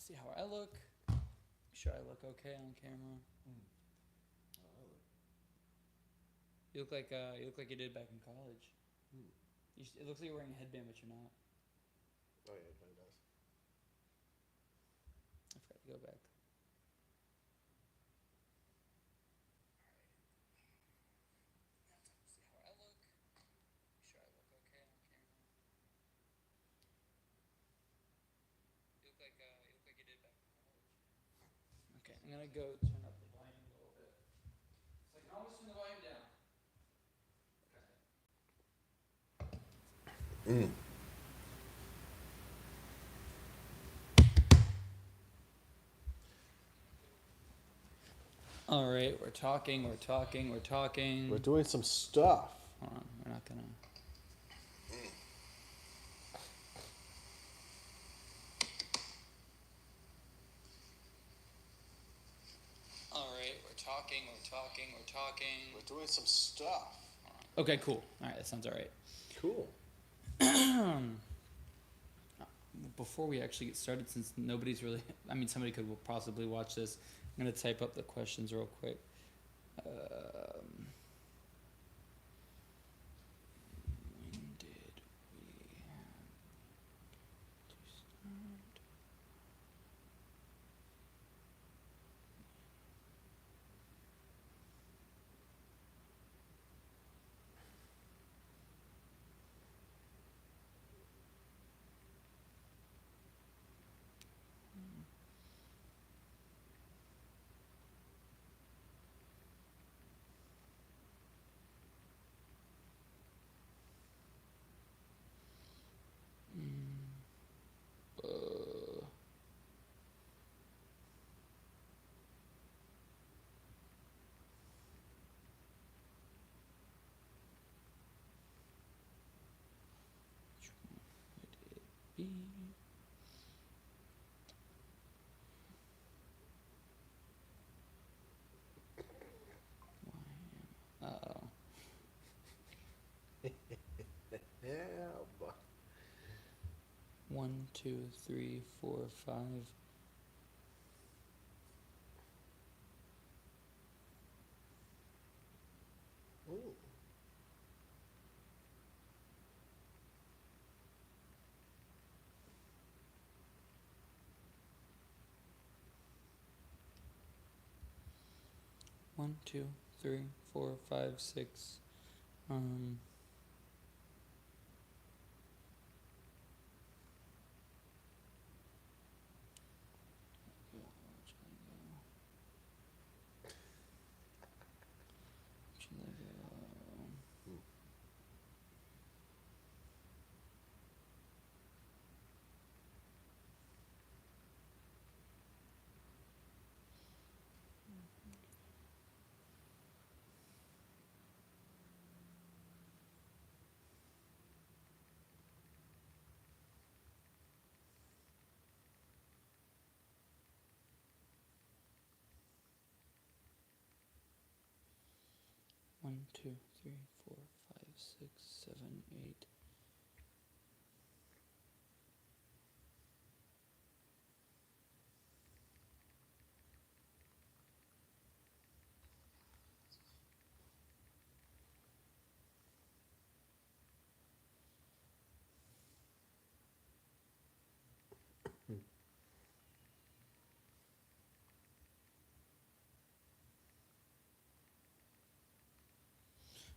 see how I look. Make sure I look okay on camera. You look like you did back in college. It looks like you're wearing a headband, but you're not. Oh yeah, it kind of does. I forgot to go back. See how I look. Make sure I look okay on camera. You look like you did back in college. Okay, I'm gonna go turn up the volume a little bit. So I can always turn the volume down. All right, we're talking. We're doing some stuff. Hold on, we're not gonna. All right, we're talking. We're doing some stuff. Okay, cool. All right, that sounds all right. Cool. Before we actually get started, since nobody's really, I mean, somebody could possibly watch this, I'm gonna type up the questions real quick. When did we have to start? Be. Uh-oh. Yeah, but 1, 2, 3, 4, 5. ooh. 1, 2, 3, 4, 5, 6. One, two, three, 4, 5, 6, 7, 8.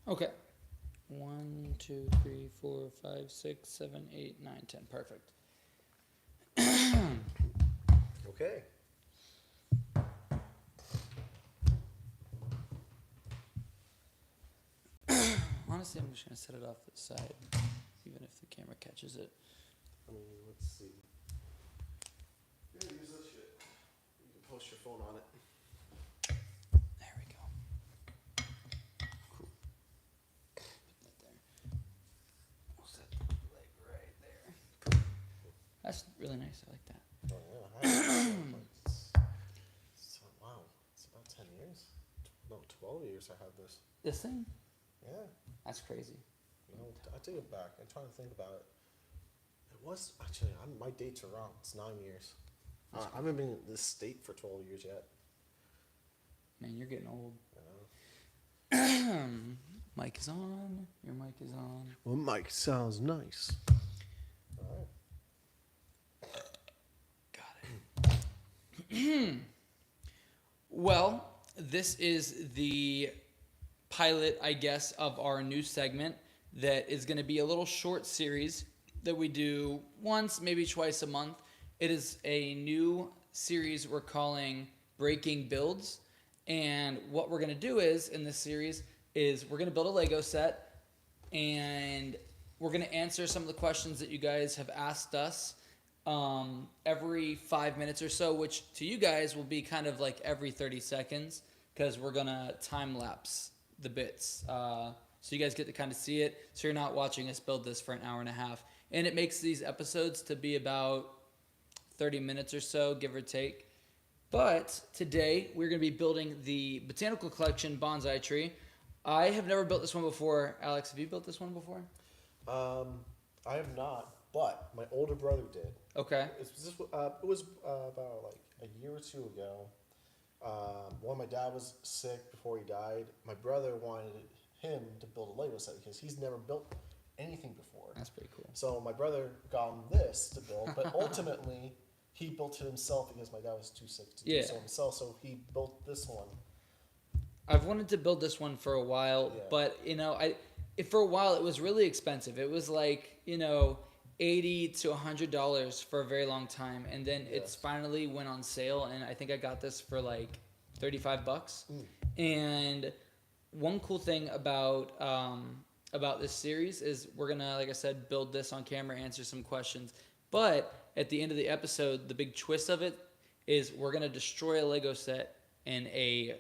Okay. 1, 2, 3, 4, 5, 6, 7, 8, 9, 10. Perfect. Okay. Honestly, I'm just gonna set it off to the side, even if the camera catches it. I mean, let's see. Yeah, use this shit. You can post your phone on it. There we go. Cool. Put that there. We'll set the leg right there. That's really nice. I like that. Oh yeah, I have so, wow, it's about 10 years. No, 12 years I had this. This thing? Yeah. That's crazy. No, I take it back. I'm trying to think about it. It was actually, my dates are wrong. It's 9 years. I haven't been in this state for 12 years yet. Man, you're getting old. You know? Mic is on. Your mic is on. Well, Mike sounds nice. All right. Got it. Well, this is the pilot, I guess, of our new segment that is going to be a little short series that we do once, maybe twice a month. It is a new series we're calling Breaking Builds. And what we're going to do is, in this series, is we're going to build a Lego set, and we're going to answer some of the questions that you guys have asked us every 5 minutes or so, which to you guys will be kind of like every 30 seconds because we're going to time lapse the bits. So you guys get to kind of see it, so you're not watching us build this for an hour and a half. And it makes these episodes to be about 30 minutes or so, give or take. But today we're going to be building the Botanical Collection bonsai tree. I have never built this one before. Alex, have you built this one before? I have not, but my older brother did. Okay. It was about like a year or two ago. When my dad was sick before he died, my brother wanted him to build a Lego set because he's never built anything before. That's pretty cool. So my brother got him this to build, but ultimately he built it himself because my dad was too sick to do so himself. So he built this one. I've wanted to build this one for a while, but for a while it was really expensive. It was like $80 to $100 for a very long time, and then it's finally went on sale, and I think I got this for like $35. And one cool thing about this series is we're gonna, like I said, build this on camera, answer some questions. But at the end of the episode, the big twist of it is we're gonna destroy a Lego set in a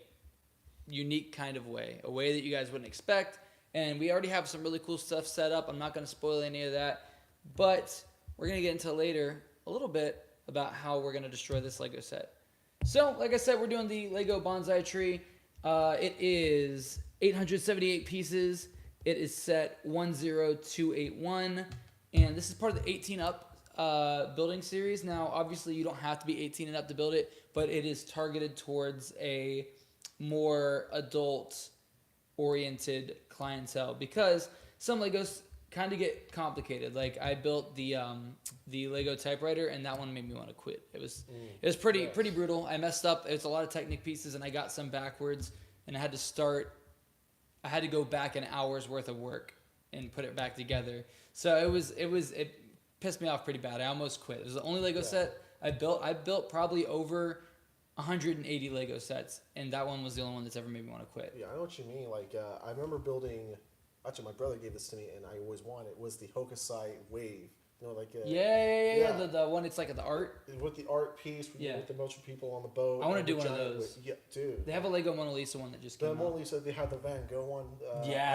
unique kind of way, a way that you guys wouldn't expect. And we already have some really cool stuff set up. I'm not gonna spoil any of that, but we're gonna get into later a little bit about how we're gonna destroy this Lego set. So, like I said, we're doing the Lego bonsai tree. It is 878 pieces. It is set 10281, and this is part of the 18 up building series. Now, obviously, you don't have to be 18 and up to build it, but it is targeted towards a more adult-oriented clientele because some Legos kind of get complicated. Like I built the Lego typewriter, and that one made me want to quit. It was pretty brutal. I messed up. It's a lot of Technic pieces, and I got some backwards, and I had to go back an hour's worth of work and put it back together. So it pissed me off pretty bad. I almost quit. It was the only Lego set I built. I built probably over 180 Lego sets, and that one was the only one that's ever made me want to quit. Yeah, I know what you mean. Like, I remember building. Actually, my brother gave this to me, and I always wanted. It was the Hokusai Wave. You know, like The one it's like the art with the art piece. With the bunch of people on the boat. I want to do one of those. Yeah, dude. They have a Lego Mona Lisa one that just came out. The Mona Lisa. They had the Van Gogh one.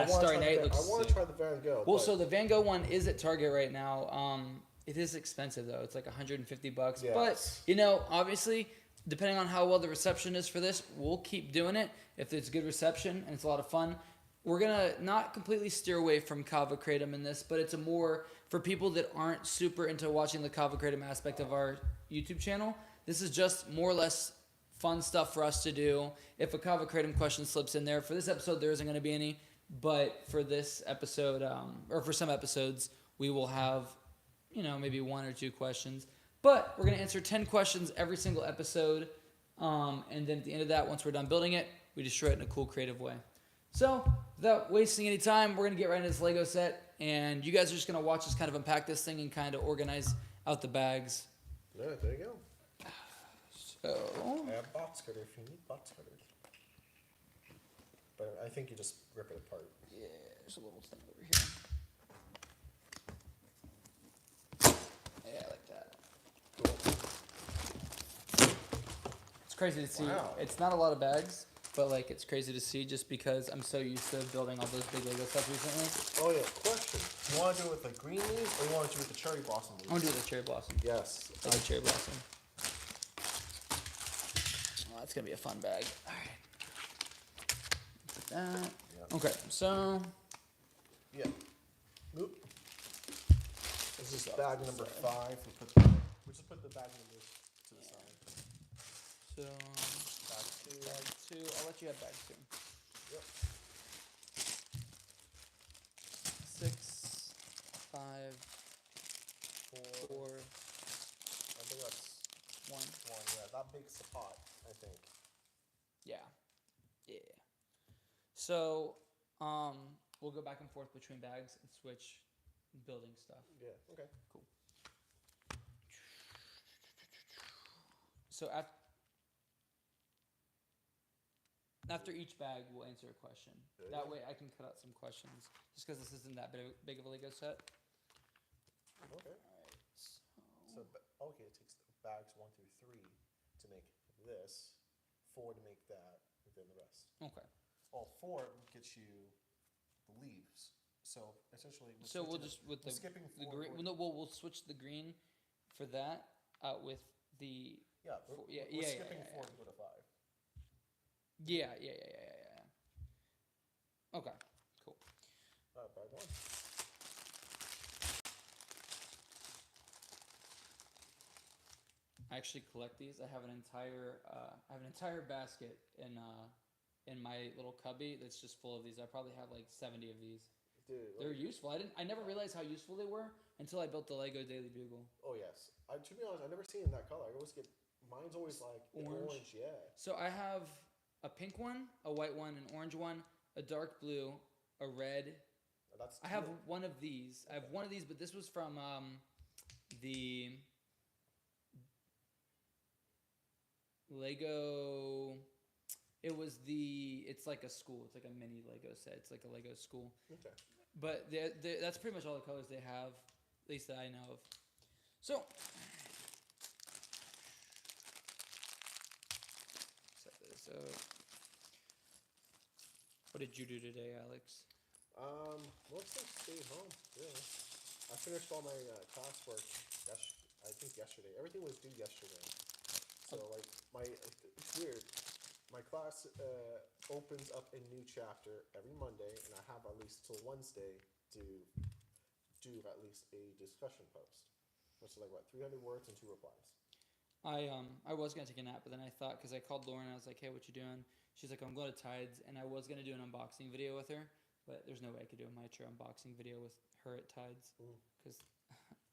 Starry Night looks sick. I want to try the Van Gogh. Well, so the Van Gogh one is at Target right now. It is expensive though. It's like $150. Yes. But obviously, depending on how well the reception is for this, we'll keep doing it. If it's good reception and it's a lot of fun, we're gonna not completely steer away from Kava Kratom in this, but it's a more for people that aren't super into watching the Kava Kratom aspect of our YouTube channel. This is just more or less fun stuff for us to do. If a Kava Kratom question slips in there, for this episode there isn't going to be any, but for this episode, or for some episodes, we will have, maybe one or two questions. But we're going to answer 10 questions every single episode, and then at the end of that, once we're done building it, we destroy it in a cool, creative way. So, without wasting any time, we're going to get right into this Lego set, and you guys are just going to watch us kind of unpack this thing and kind of organize out the bags. Yeah, there you go. So, I have box cutter if you need box cutters. But I think you just rip it apart. Yeah, there's a little thing over here. Yeah, I like that. Cool. It's crazy to see. Wow. It's not a lot of bags, but it's crazy to see just because I'm so used to building all those big Lego sets recently. Oh yeah, question. You want to do it with the green leaves or you want to do it with the cherry blossom leaves? I want to do it with cherry blossom. Yes. I like cherry blossom. Oh, that's going to be a fun bag. All right. Put that. Yeah. Okay, so... Yeah. Oop. This is bag number 5. We just put the bag numbers to the side. So, Bag 2. bag 2. I'll let you have bag 2. Yep. 6, 5, 4. 4, I think that's 1. 1. Yeah, that makes the pot, I think. Yeah. Yeah. So, we'll go back and forth between bags and switch building stuff. Yeah, okay. Cool. So after each bag, we'll answer a question. Yeah. That way I can cut out some questions, just because this isn't that big of a Lego set. Okay. Alright, So, okay, it takes bags 1 through 3 to make this, 4 to make that, and then the rest. okay. Well, 4 gets you the leaves. So essentially, So we'll just with we're the skipping the 4. green. Well, no, we'll switch the green for that out with the Yeah, Four- we're, yeah, we're yeah, skipping yeah, 4 yeah. to go to 5. yeah. Okay, cool. Bag 1. I actually collect these. I have an entire basket in my little cubby that's just full of these. I probably have like 70 of these. Dude, They're useful. I never realized how useful they were until I built the Lego Daily Bugle. oh yes. To be honest, I've never seen that color. I always get, mine's always like Orange. yeah. So I have a pink one, a white one, an orange one, a dark blue, a red. That's I have teal. one of these. I have one of these, but this was from the Lego. It's like a school. It's like a mini Lego set. It's like a Lego school. Okay. But that's pretty much all the colors they have, at least that I know of. So, set this up. What did you do today, Alex? Mostly stayed home. Yeah. I finished all my classwork. I think yesterday. Everything was due yesterday. So like it's weird. My class opens up a new chapter every Monday, and I have at least till Wednesday to do at least a discussion post, which is like what 300 words and 2 replies. I was gonna take a nap, but then I thought, because I called Lauren, I was like, hey, what you doing? She's like, I'm going to Tides, and I was gonna do an unboxing video with her, but there's no way I could do a Mitra unboxing video with her at Tides, because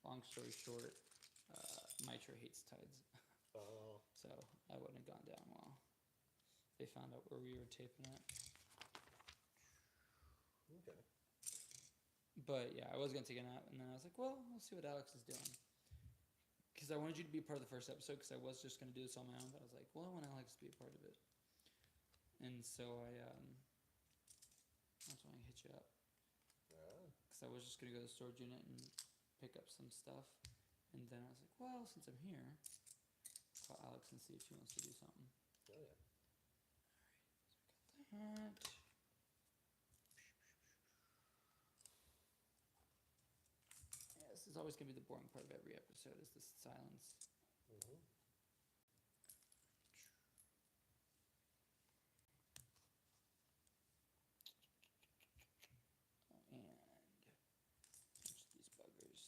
long story short, Mitra hates Tides, Oh. so I wouldn't have gone down well. They found out where we were taping it. Okay. But yeah, I was gonna take a nap, and then I was like, well, we'll see what Alex is doing. Because I wanted you to be part of the first episode, because I was just gonna do this on my own, but I was like, well, I want Alex to be a part of it. And so that's why I hit you up. Yeah. Because I was just gonna go to the storage unit and pick up some stuff, and then I was like, well, since I'm here, call Alex and see if she wants to do something. Oh yeah. That. Yeah, this is always gonna be the boring part of every episode, is this silence. Mm-hmm. And switch these buggers.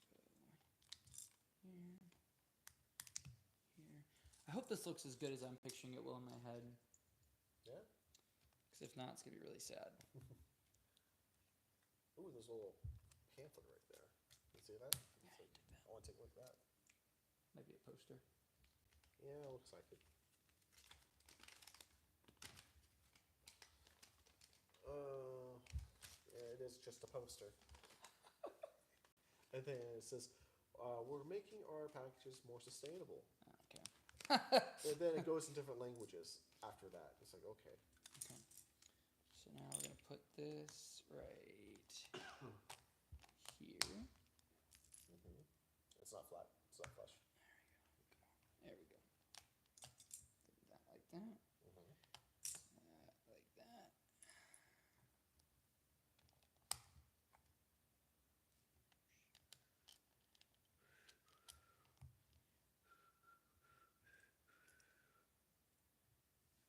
Go here, here. I hope this looks as good as I'm picturing it will in my head. Yeah. Because if not, it's gonna be really sad. Ooh, there's a little pamphlet right there. You see that? Yeah, I did that. I want to take a look at that. Maybe a poster. Yeah, it looks like it. Yeah, it is just a poster. And then it says, we're making our packages more sustainable. Okay. And then it goes in different languages after that. It's like, okay. Okay. So now we're gonna put this right here. Mm-hmm. It's not flat. It's not flush. There we go. That like that. Mm-hmm. That like that.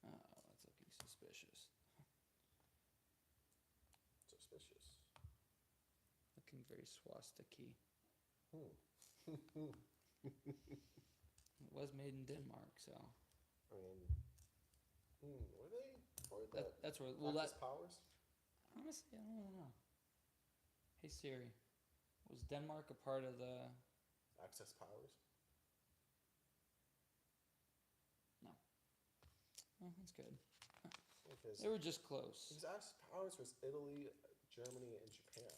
Oh, that's looking suspicious. Suspicious. Looking very swastika-y. Hmm. It was made in Denmark, so I mean, were they for the That's where. Well, Axis that powers? honestly, I don't really know. Hey Siri, was Denmark a part of the? Axis powers. No. Oh, that's good. Because They were just close. Axis powers was Italy, Germany, and Japan.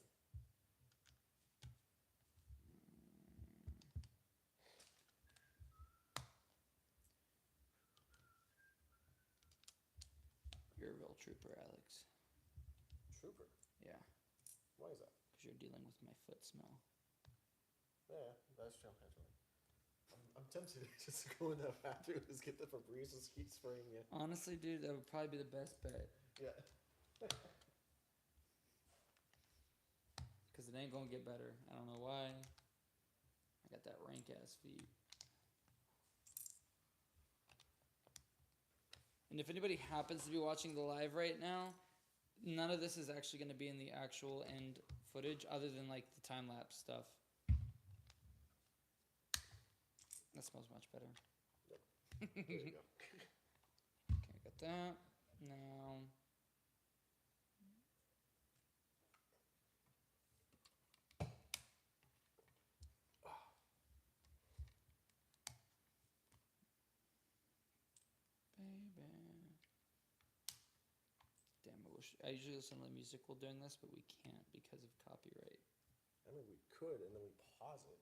You're a real trooper, Alex. Trooper. Yeah, Why is that? because you're dealing with my foot smell. Yeah, that's true. Actually, I'm tempted to just go in that bathroom and just get the Febreze and keep spraying you. Honestly, dude, that would probably be the best bet. Yeah. Because it ain't gonna get better. I don't know why. I got that rank ass feet. And if anybody happens to be watching the live right now, none of this is actually going to be in the actual end footage other than like the time lapse stuff. That smells much better. Yep. There you go. Okay, got that. Now. Baby. Damn, I usually listen to the musical during this, but we can't because of copyright. I mean, we could, and then we pause it.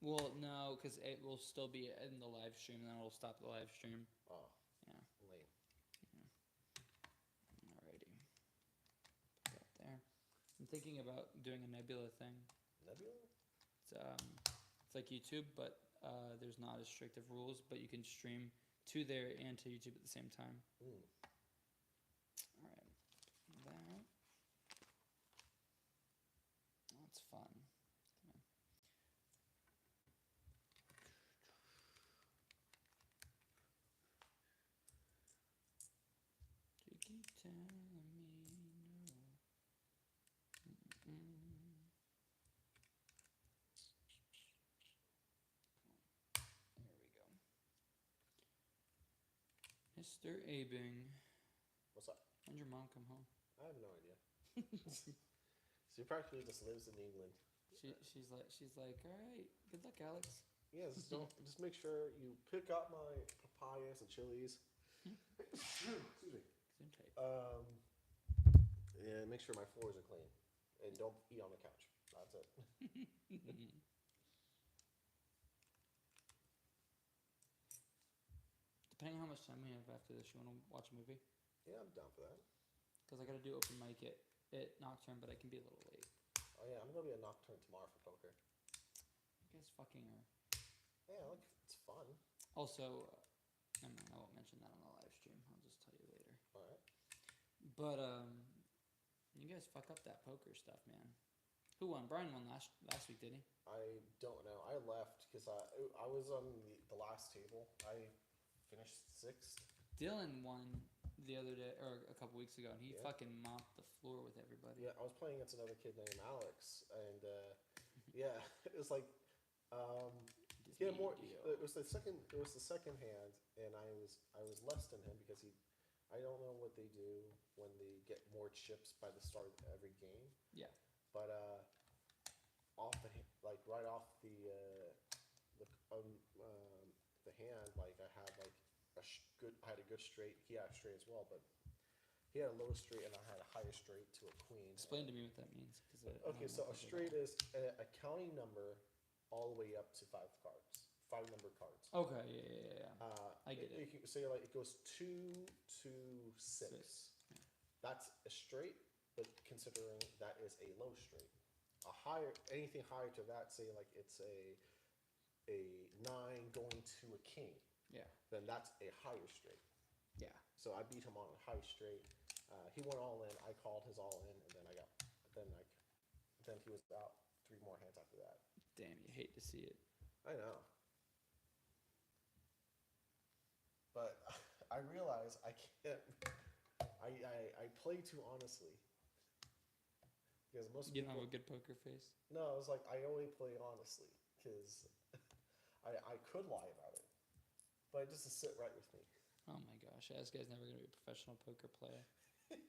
Well, no, because it will still be in the live stream, and then it'll stop the live stream. Oh, Yeah. lame. Alrighty. Put that there. I'm thinking about doing a Nebula thing. Nebula? It's like YouTube, but there's not as strict of rules, but you can stream to there and to YouTube at the same time. Alright. That. That's fun. Come on. You keep telling me no. There we go. Mr. Abing. What's up? When'd your mom come home? I have no idea. She practically just lives in England. She's like, all right, good luck, Alex. Yes, just make sure you pick up my papayas and chilies. Excuse me. And make sure my floors are clean, and don't eat on the couch. That's it. Depending on how much time we have after this, you want to watch a movie? Yeah, I'm down for that. Because I got to do open mic at Nocturne, but I can be a little late. Oh yeah, I'm gonna be at Nocturne tomorrow for poker. You guys fucking are. Yeah, look, it's fun. Also, I won't mention that on the live stream. I'll just tell you later. All right. But you guys fuck up that poker stuff, man. Who won? Brian won last week, did he? I don't know. I left because I was on the last table. I finished sixth. Dylan won the other day, or a couple weeks ago, and he Yeah. fucking mopped the floor with everybody. Yeah, I was playing against another kid named Alex, and yeah, it was like he had more. It was the second hand, and I was less than him because I don't know what they do when they get more chips by the start of every game. Yeah. But right off the hand, like I had like I had a good straight. He had a straight as well, but he had a low straight and I had a higher straight to a queen. Explain to me what that means. Okay, so a straight is a counting number all the way up to 5 cards, 5 number cards. Okay, yeah. I get it. You can say like it goes 2 to 6. Yeah. That's a straight, but considering that is a low straight. Anything higher to that, say like it's a 9 going to a king. Yeah. Then that's a higher straight. Yeah. So I beat him on a high straight. He went all in. I called his all in, and then he was out 3 more hands after that. Damn, you hate to see it. I know. But I realize I can't. I play too honestly. Because most You people. don't have a good poker face? No, it's like I only play honestly because I could lie about it, but it doesn't sit right with me. Oh my gosh, this guy's never gonna be a professional poker player. And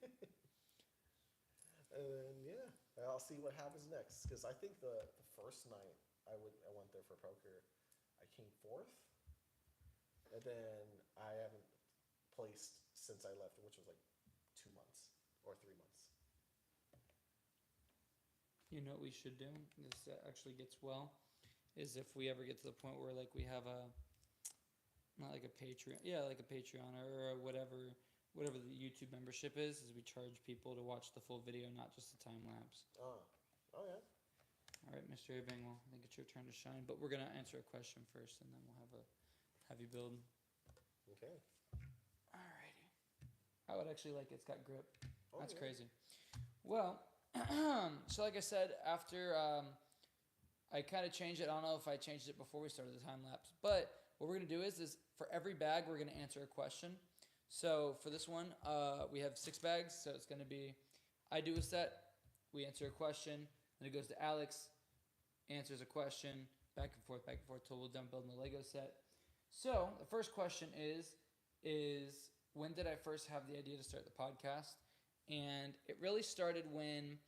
then yeah, I'll see what happens next. Because I think the first night I went there for poker, I came fourth, and then I haven't placed since I left, which was like 2 months or 3 months. You know what we should do? This actually gets well. Is if we ever get to the point where like we have a, not like a Patreon, yeah, like a Patreon or whatever the YouTube membership is we charge people to watch the full video, not just the time lapse. Oh yeah. All right, Mr. Abingwell, I think it's your turn to shine, but we're gonna answer a question first, and then we'll have you build. Okay. Alrighty. I would actually like it's got grip. Oh, That's yeah. crazy. Well, so like I said, after I kind of changed it. I don't know if I changed it before we started the time lapse, but what we're gonna do is for every bag we're gonna answer a question. So for this one, we have 6 bags. So it's gonna be, I do a set, we answer a question, then it goes to Alex, answers a question, back and forth till we're done building the Lego set. So the first question is when did I first have the idea to start the podcast? And it really started when,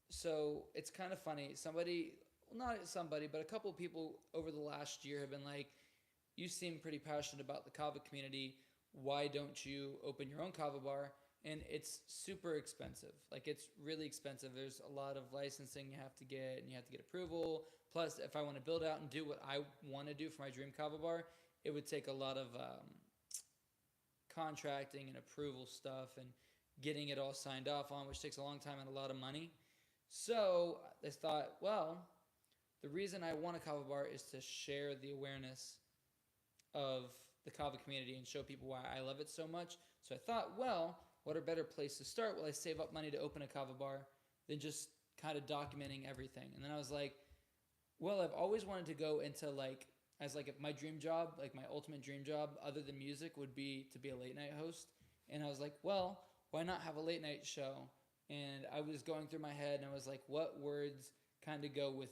so it's kind of funny. But a couple of people over the last year have been like, you seem pretty passionate about the kava community. Why don't you open your own kava bar? And it's super expensive. Like, it's really expensive. There's a lot of licensing you have to get, and you have to get approval. Plus, if I want to build out and do what I want to do for my dream kava bar, it would take a lot of contracting and approval stuff and getting it all signed off on, which takes a long time and a lot of money. So they thought, well, the reason I want a kava bar is to share the awareness of the kava community and show people why I love it so much. So I thought, well, what a better place to start? Will I save up money to open a kava bar than just kind of documenting everything? And then I was like, well, I've always wanted to go into if my dream job, like my ultimate dream job other than music would be to be a late night host. And I was like, well, why not have a late night show? And I was going through my head and I was like, what words kind of go with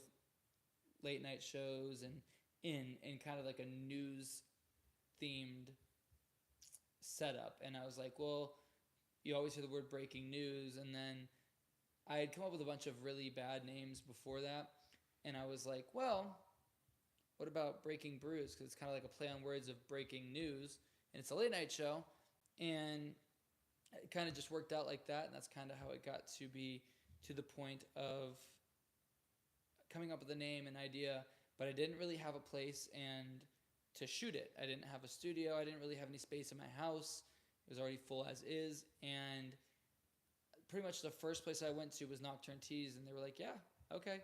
late night shows and in kind of like a news themed setup. And I was like, well, you always hear the word breaking news. And then I had come up with a bunch of really bad names before that. And I was like, well, what about Breaking Brews? Because it's kind of like a play on words of breaking news. And it's a late night show. And it kind of just worked out like that. And that's kind of how it got to be to the point of coming up with a name and idea. But I didn't really have a place and to shoot it. I didn't have a studio. I didn't really have any space in my house. It was already full as is. And pretty much the first place I went to was Nocturne Teas. And they were like, yeah, okay.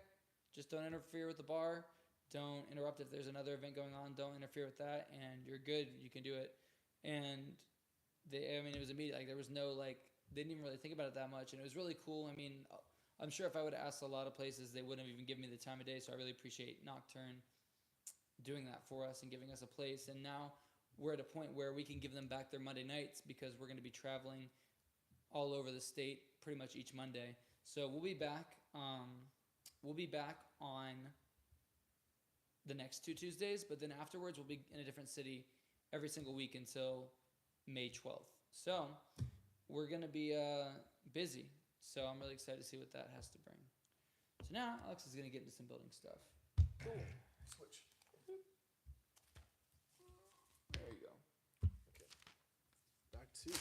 Just don't interfere with the bar. Don't interrupt if there's another event going on. Don't interfere with that. And you're good. You can do it. And it was immediate. Like, there was no, they didn't even really think about it that much. And it was really cool. I mean, I'm sure if I would have asked a lot of places, they wouldn't have even given me the time of day. So I really appreciate Nocturne doing that for us and giving us a place. And now we're at a point where we can give them back their Monday nights because we're going to be traveling all over the state pretty much each Monday. So we'll be back. We'll be back on the next 2 Tuesdays, but then afterwards we'll be in a different city every single week until May 12th. So we're going to be busy. So I'm really excited to see what that has to bring. So now Alex is going to get into some building stuff. Cool. Switch. There you go. Okay. Back to.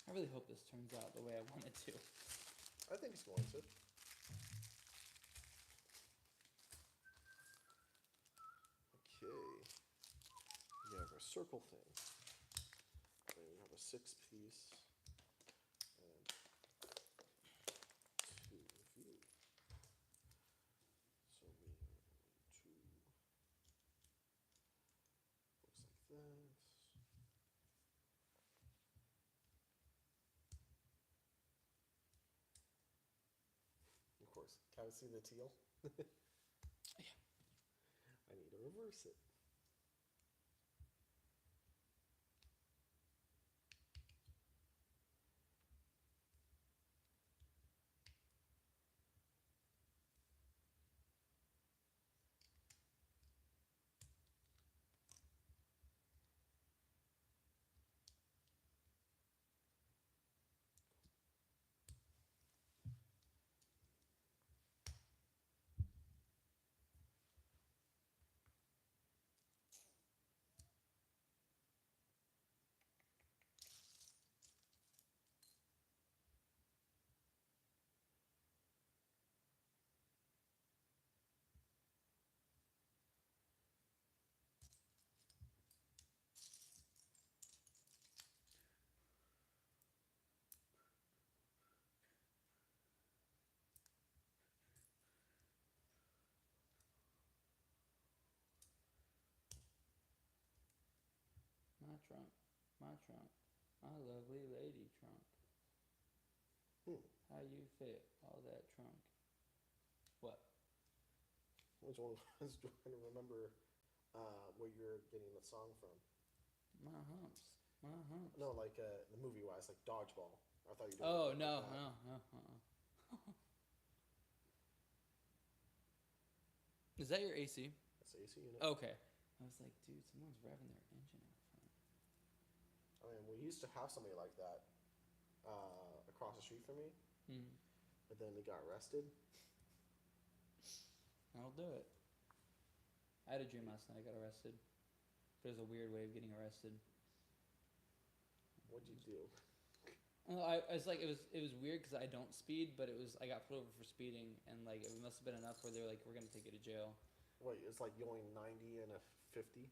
I really hope this turns out the way I want it to. I think it's going to. Okay. We have our circle thing. Then we have a 6-piece. And 2 of you. So we have 2. Looks like this. Of course, can I see the teal? Yeah. I need to reverse it. trunk, my trunk, my lovely lady trunk. How you fit all that trunk? What? Which one? I was trying to remember where you're getting the song from. My humps, my humps. No, like the movie wise, like Dodgeball. I thought you were doing Oh like no, that. no. Is that your AC? That's the AC unit. Okay. I was like, dude, someone's revving their engine out front. I mean, we used to have somebody like that across the street from me, Hmm. but then they got arrested. I'll do it. I had a dream last night I got arrested. But it was a weird way of getting arrested. What'd you do? Well, I was like, it was weird because I don't speed, but I got pulled over for speeding, and like it must have been enough where they were like, we're gonna take you to jail. Wait, it's like going 90 and a 50.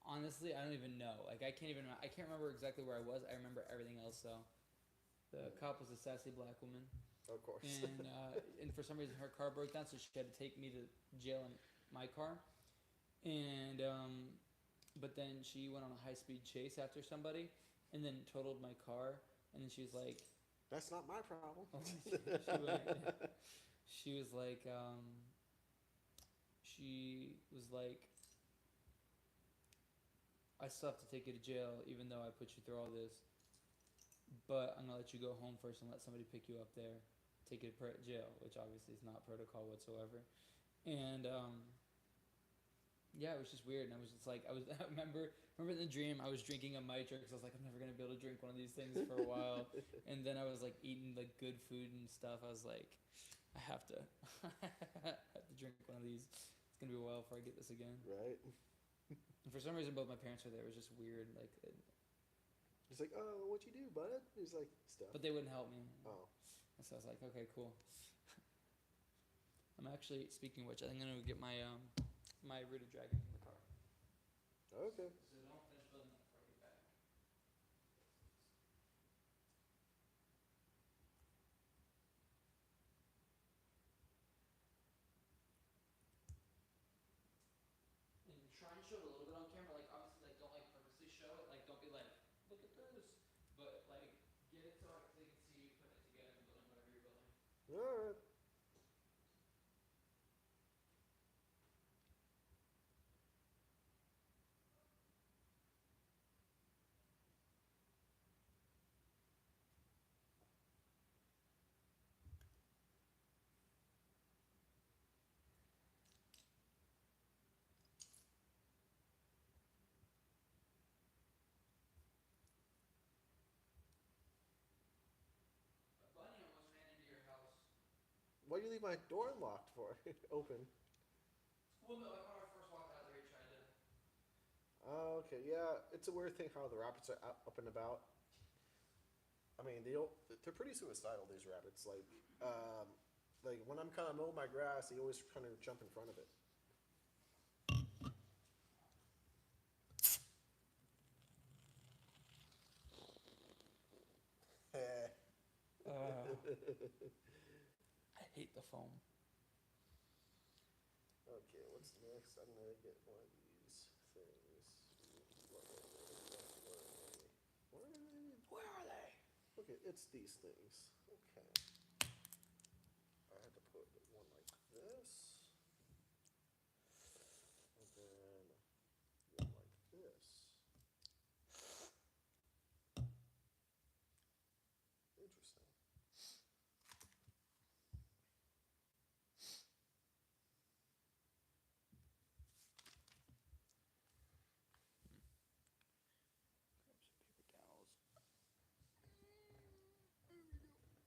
Honestly, I don't even know. Like I can't remember exactly where I was. I remember everything else though. The cop was a sassy black woman, Of course. and for some reason her car broke down, so she had to take me to jail in my car, and but then she went on a high speed chase after somebody, and then totaled my car, and then she was like, That's not my problem. she was like, she was like, I still have to take you to jail, even though I put you through all this. But I'm gonna let you go home first and let somebody pick you up there, take you to jail, which obviously is not protocol whatsoever. And yeah, it was just weird. And I was just like, I remember in the dream, I was drinking a Mitra because I was like, I'm never gonna be able to drink one of these things for a while. And then I was like eating like good food and stuff. I was like, I have to, I have to drink one of these. It's gonna be a while before I get this again. Right? And for some reason, both my parents were there. It was just weird. Like, He's like, oh, what you do, bud? He's like, stuff. but they wouldn't help me. Oh. And so I was like, okay, cool. I'm actually, speaking of which, I think I'm gonna get my my rooted dragon in the car. Okay. So don't finish building that before I get back. And try and show it a little bit on camera. Like obviously, like don't like purposely show it. Like don't be like, look at this. But like get it so they can see you putting it together and building whatever you're building. All right. A bunny almost ran into your house. Why do you leave my door unlocked for? Open. Well, no, like when I first walked out there, he tried to. Oh, okay. Yeah, it's a weird thing how the rabbits are out, up and about. I mean, they're pretty suicidal. These rabbits, like when I'm kind of mowing my grass, they always kind of jump in front of it. I hate the foam. Okay, what's next? I'm gonna get one of these things. Where are they? Where are they? Okay, it's these things. Okay. I had to put one like this. And then one like this. Interesting. Grab some paper towels. There we go.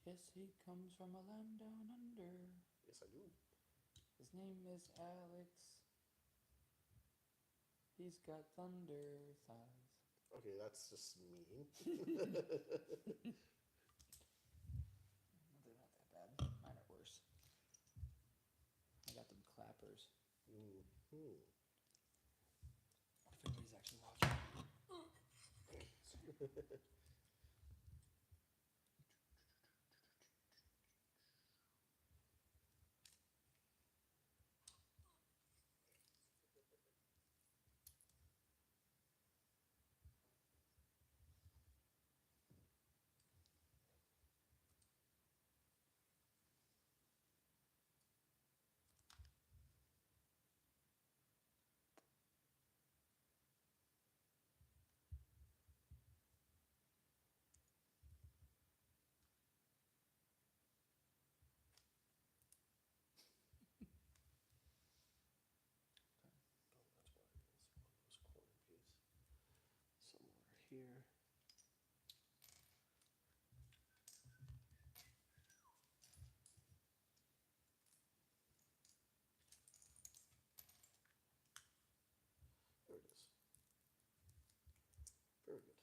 Yes, he comes from a land down under. Yes, I do. His name is Alex. He's got thunder thighs. Okay, that's just mean. They're not that bad. Mine are worse. I got them clappers. Mm-hmm. If anybody's actually watching. Oh, that's what it is. One of those corner piece. Somewhere here. There it is. Very good.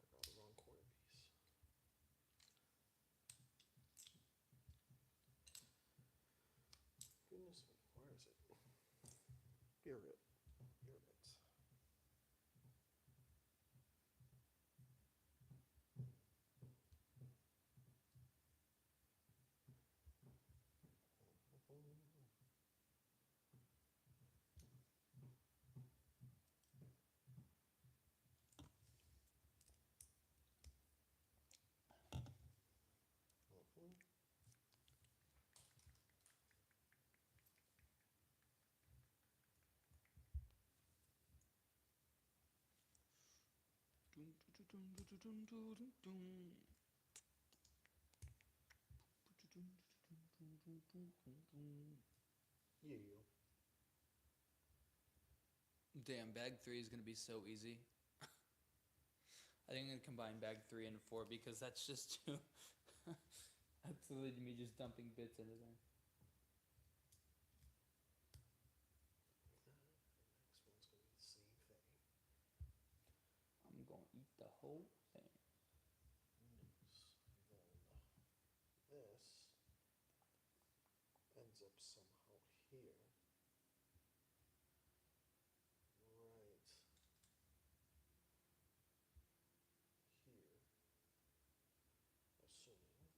I got the wrong corner piece. Goodness me, where is it? Here it. Here it is. Mhm. Yeah. Damn, bag 3 is gonna be so easy. I think I'm gonna combine bag 3 and 4 because that's just too. That's literally me just dumping bits into there. Next one's gonna be the same thing. I'm gonna eat the whole thing. Nice. Then this ends up somehow here. Right here.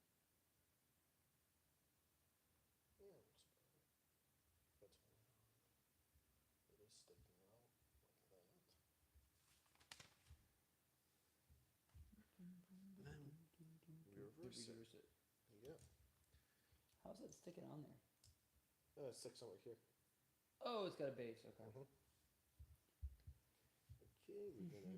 Assuming. Yeah, it looks better. That's fine. It is sticking out like that. Then we reverse it. it. Yep. How's it sticking on there? It sticks over here. Oh, it's got a base. Okay. Mhm. Okay, we're gonna grab.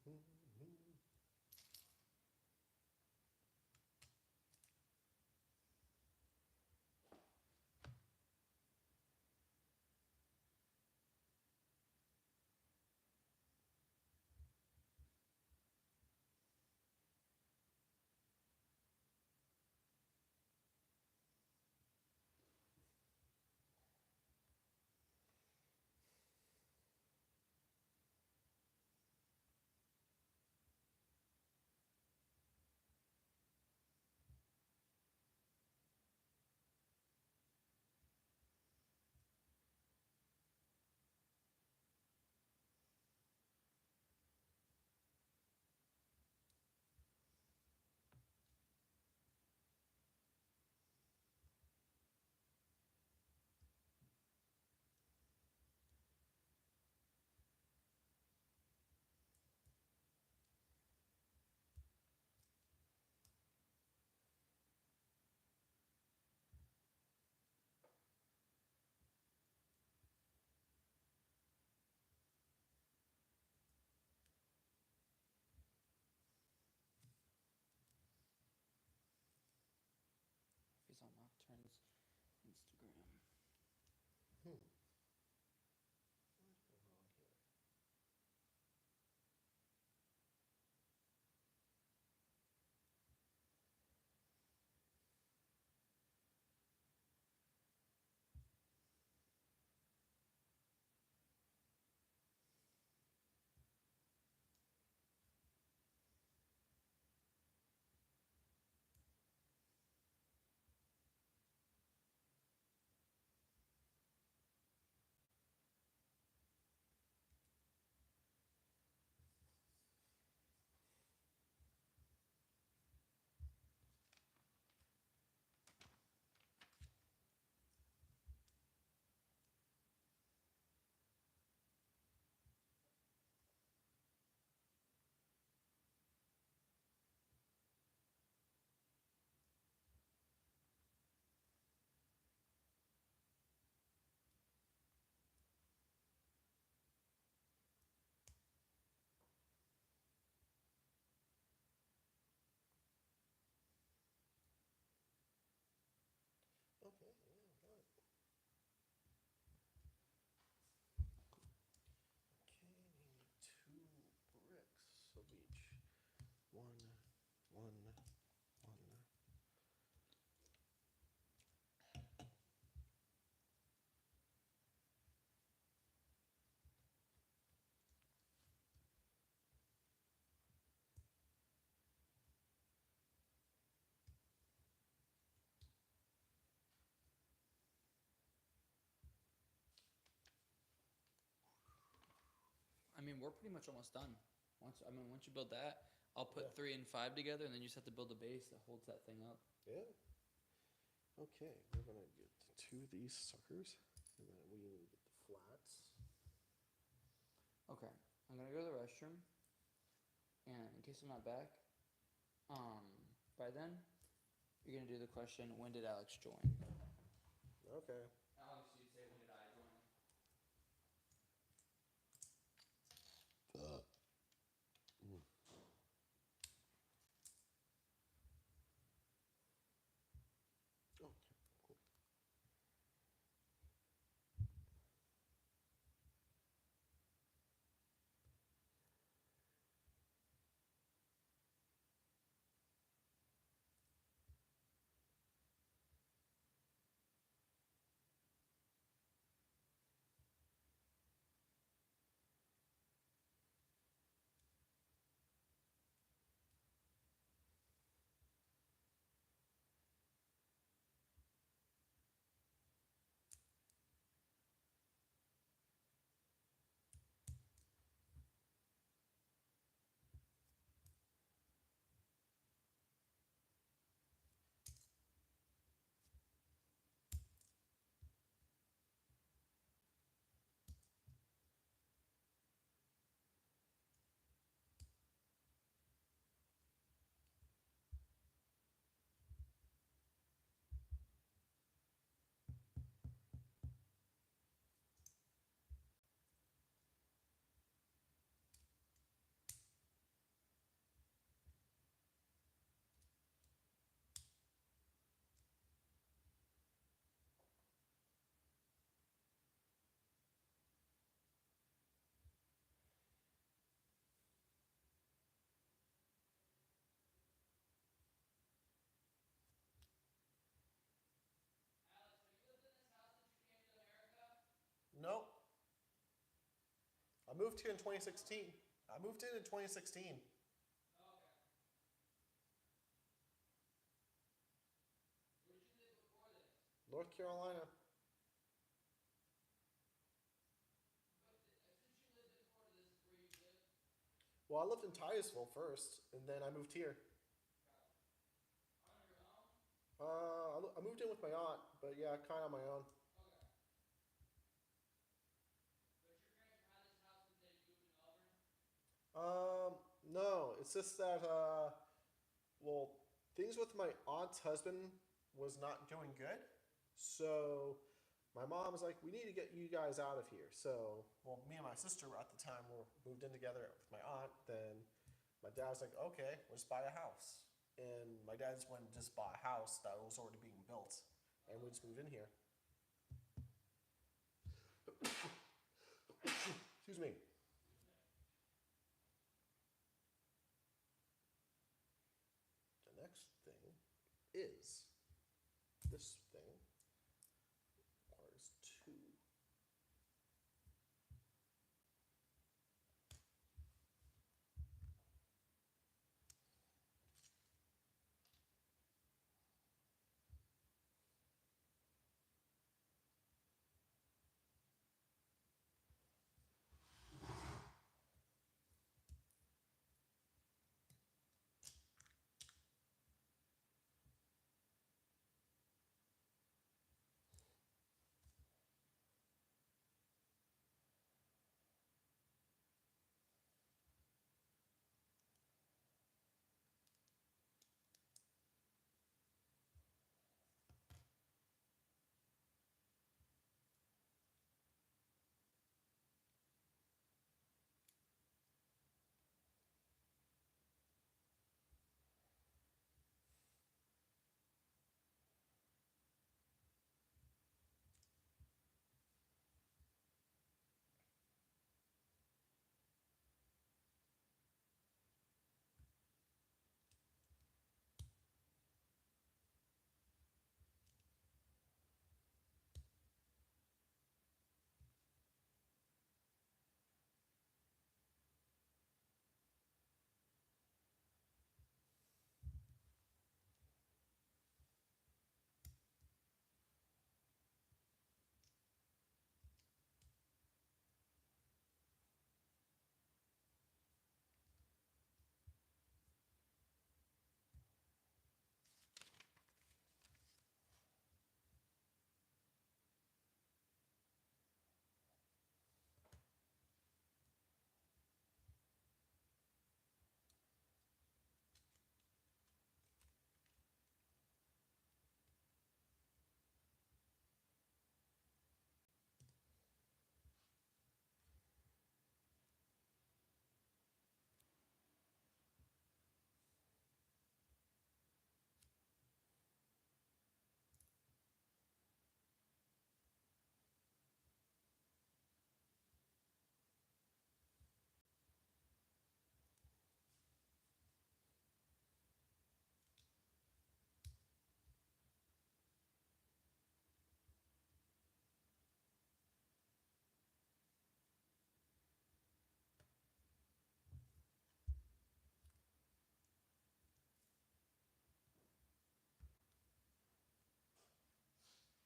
If he's on Nocturne's Instagram. What's going on here? Okay, yeah, got it. Okay, need 2 bricks of each. One, one, one. I mean, we're pretty much almost done. Once you build that, I'll put Yeah. 3 and 5 together, and then you just have to build a base that holds that thing up. Yeah. Okay, we're gonna get 2 of these suckers, and then we need to get the flats. Okay, I'm gonna go to the restroom, and in case I'm not back, by then, you're gonna do the question: when did Alex join? Okay. Alex, you'd say, when did I join? Okay, cool. I moved here in 2016. I moved in 2016. Okay. Where'd you live before this? North Carolina. Since you lived in Florida, this is where you live? Well, I lived in Titusville first, and then I moved here. On your own? I moved in with my aunt, but yeah, kind of on my own. Okay. But your parents had this house since they moved in Auburn? No, it's just that, well, things with my aunt's husband was not going good. So my mom was like, we need to get you guys out of here. So, well, me and my sister at the time were moved in together with my aunt. Then my dad was like, okay, let's buy a house. And my dad just went and just bought a house that was already being built. And we just moved in here. Excuse me. The next thing is this thing requires two.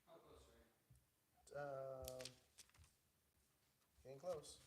How close are you? Getting close.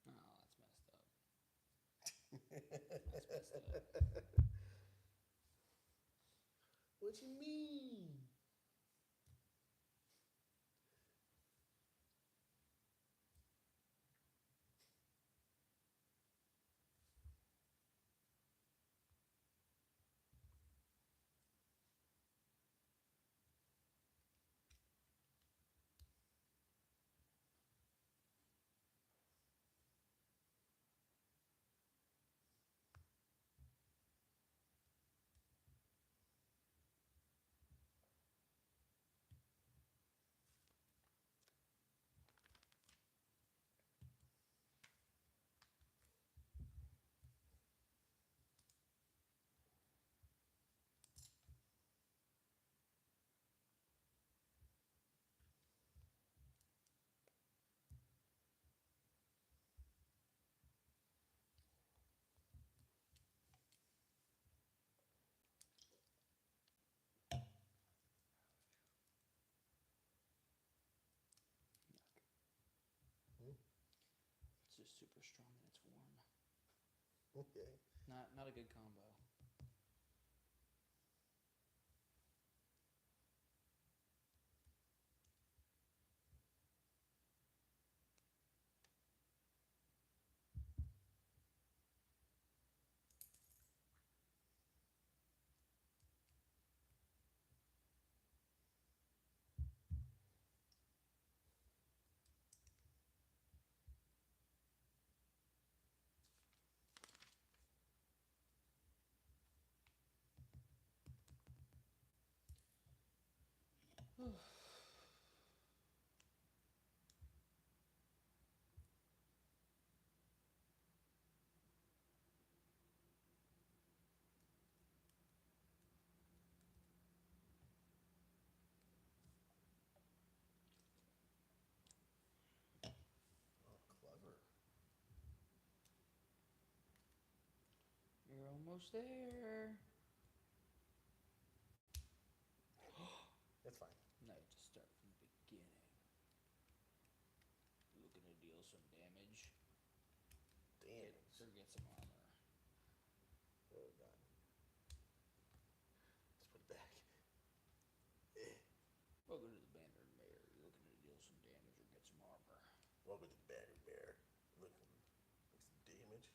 Oh, that's messed up. That's messed up. What you mean? just super strong and it's warm. Okay. Not a good combo. Oh, clever. You're almost there. It's fine. Now you just start from the beginning. Looking to deal some damage. Damn. Or get some armor. Oh god. Let's put it back. Welcome to the Banner Bear. You're looking to deal some damage or get some armor. Welcome to the Banner Bear. Look, some damage.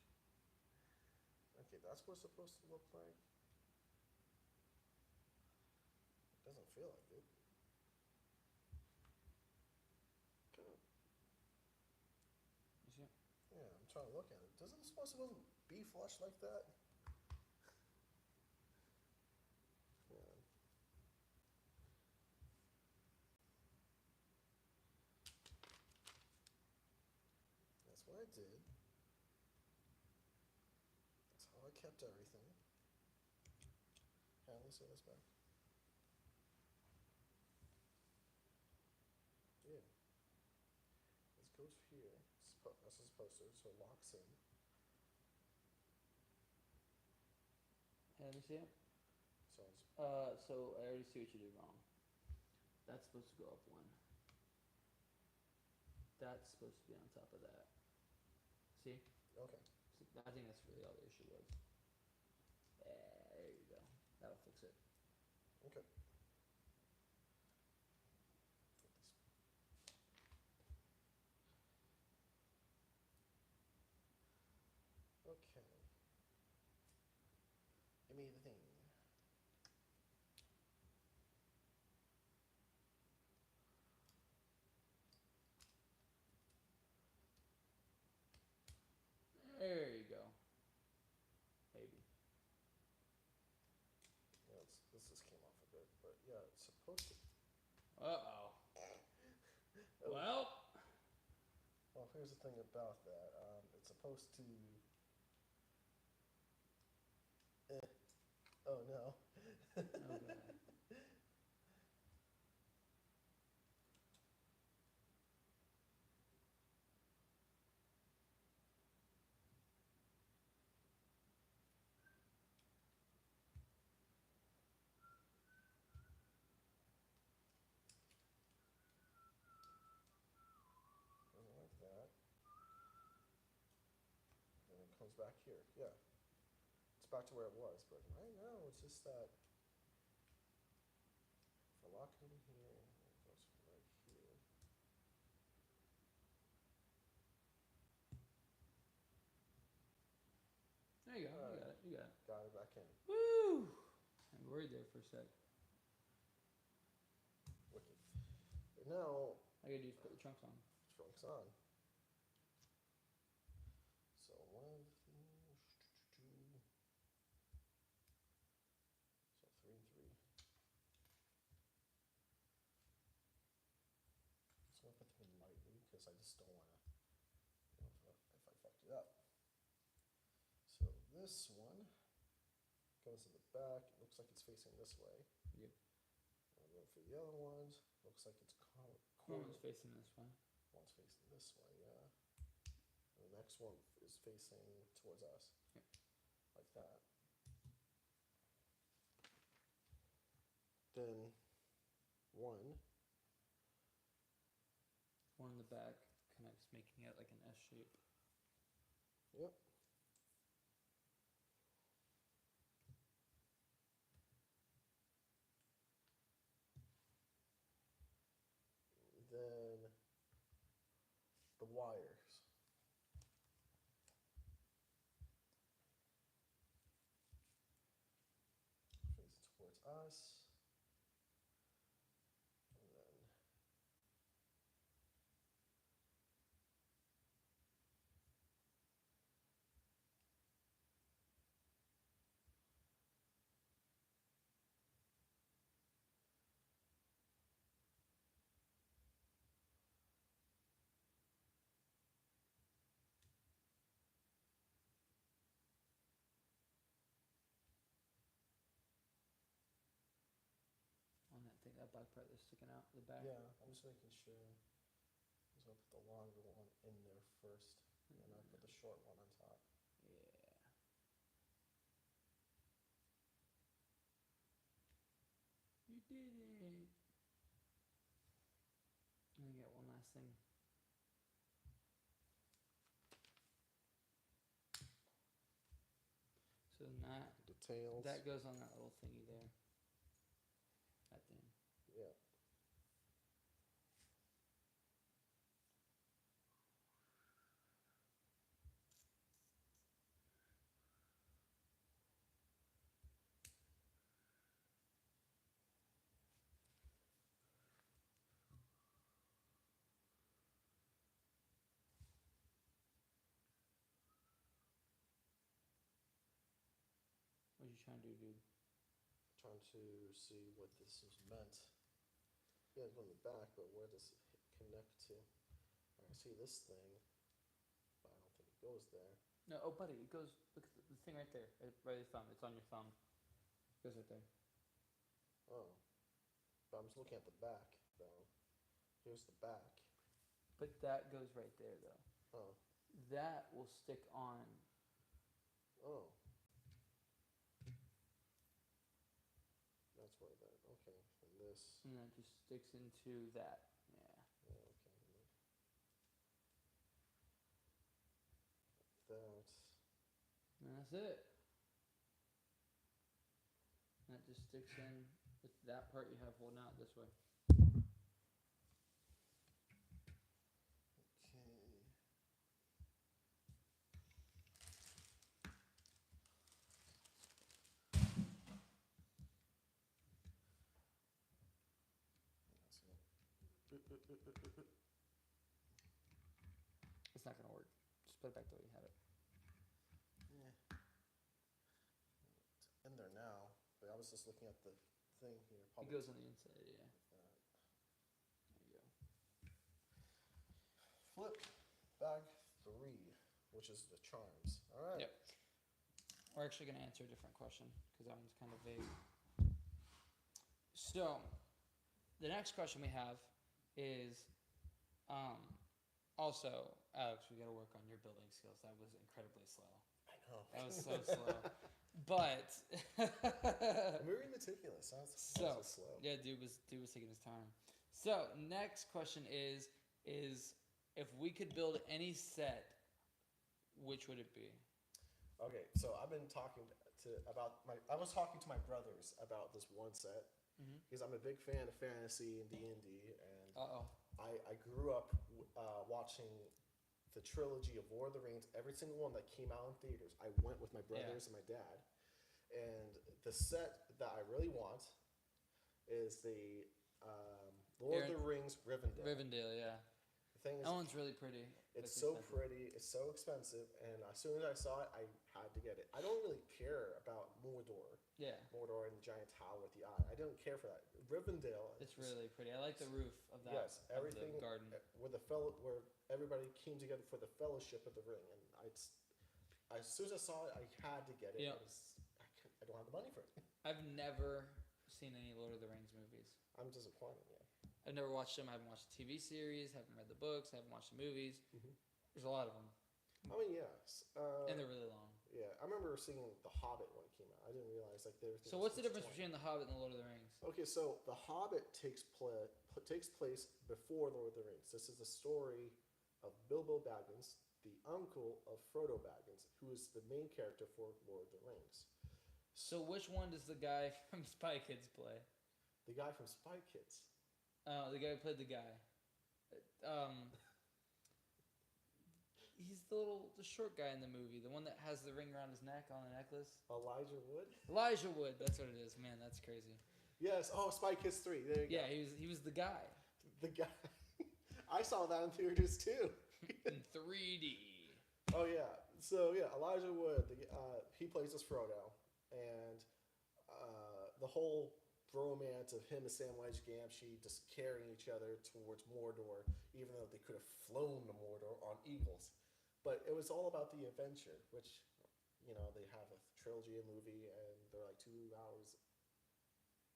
Okay, that's what it's supposed to look like. It doesn't feel like it. Kind of, You see it? yeah, I'm trying to look at it. Doesn't it supposed to be flush like that? Yeah. That's what I did. That's how I kept everything. Hey, let me see this back. Yeah. This goes here. This is posted, so it locks in. Hey, let me see it. So it's, So I already see what you did wrong. That's supposed to go up one. That's supposed to be on top of that. See? okay. So I think that's really all the issue was. Yeah, there you go. That'll fix it. Okay. Put this. Okay. Give me the thing. There you go. Maybe. Yeah, this just came off a bit, but yeah, it's supposed to. Uh-oh. Oh, Well. well, here's the thing about that. It's supposed to. Oh no. Oh, God. Doesn't like that. And it comes back here. Yeah. It's back to where it was, but right now it's just that. If I lock it in here, it goes right here. There you go. You Alright. got it. You got it. Got it back in. Woo! I'm worried there for a sec. Wicked. But now, All I gotta do is put the trunks on. trunks on. So one of the so 3 and 3. So I'm gonna put them in lightly because I just don't wanna, you know, if I fucked it up. So this one goes in the back. It looks like it's facing this way. Yep. And then for the other ones, looks like it's One's facing this way. One's facing this way, yeah. And the next one is facing towards us. Yep. Like that. Then one, One in the back connects, making it like an S shape. Yep. Then the wires. Face towards us. And then On that thing, that back part that's sticking out the back. yeah, I'm just making sure. So I'll put the longer one in there first, and then I'll put the short one on top. Yeah. You did it. Let me get one last thing. So then Details. that goes on that little thingy there. That thing. Yeah. What you trying to do, dude? Trying to see what this is meant. Yeah, it's on the back, but where does it connect to? I see this thing, but I don't think it goes there. No, oh, buddy, it goes. Look at the thing right there, right at the thumb. It's on your thumb. It goes right there. Oh. But I'm just looking at the back, though. Here's the back. But that goes right there, though. Oh. That will stick on. Oh. That's where that, okay. And this, And that just sticks into that. Yeah. yeah, okay. That, And that's it. And that just sticks in with that part you have holding out this way. okay. That's it. It's not gonna work. Just put it back the way you had it. Yeah. It's in there now, but I was just looking at the thing here. It goes on the inside, yeah. There you go. Flip bag 3, which is the charms. All right. Yep. We're actually gonna answer a different question because that one's kind of vague. So, the next question we have is, also, Alex, we gotta work on your building skills. That was incredibly slow. I know. That was so slow. But I'm very meticulous. That's so slow. yeah, dude was taking his time. So next question is if we could build any set, which would it be? Okay, so I've been talking I was talking to my brothers about this one set because I'm a big fan of fantasy and D&D, and I grew up watching the trilogy of Lord of the Rings. Every single one that came out in theaters, I went with my brothers and my dad. And the set that I really want is the Lord of the Rings Rivendell. Rivendell, yeah. The thing is, That one's really pretty. it's so pretty, it's so expensive, and as soon as I saw it, I had to get it. I don't really care about Mordor. Yeah. Mordor and the giant tower with the eye. I don't care for that. Rivendell. It's really pretty. I like the roof of that. Yes, everything. Of the garden. Where everybody came together for the Fellowship of the Ring, and as soon as I saw it, I had to get it. Yeah. I don't have the money for it. I've never seen any Lord of the Rings movies. I'm disappointed. Yeah. I've never watched them. I haven't watched the TV series. Haven't read the books. Haven't watched the movies. There's a lot of them, I mean, yes. and they're really long. Yeah, I remember seeing The Hobbit when it came out. I didn't realize there was. So what's the difference between The Hobbit and The Lord of the Rings? Okay, so The Hobbit takes place before Lord of the Rings. This is the story of Bilbo Baggins, the uncle of Frodo Baggins, who is the main character for Lord of the Rings. So which one does the guy from Spy Kids play? The guy from Spy Kids. The guy who played the guy. Um, he's the short guy in the movie, the one that has the ring around his neck on a necklace. Elijah Wood? Elijah Wood, that's what it is. Man, that's crazy. Yes. Oh, Spy Kids 3. There you Yeah, go. he was the guy The guy. I saw that in theaters too. in 3D. Oh yeah. So yeah, Elijah Wood. He plays as Frodo, and the whole romance of him and Samwise Gamgee just carrying each other towards Mordor, even though they could have flown to Mordor on eagles. But it was all about the adventure, which, they have a trilogy, a movie, and they're like 2 hours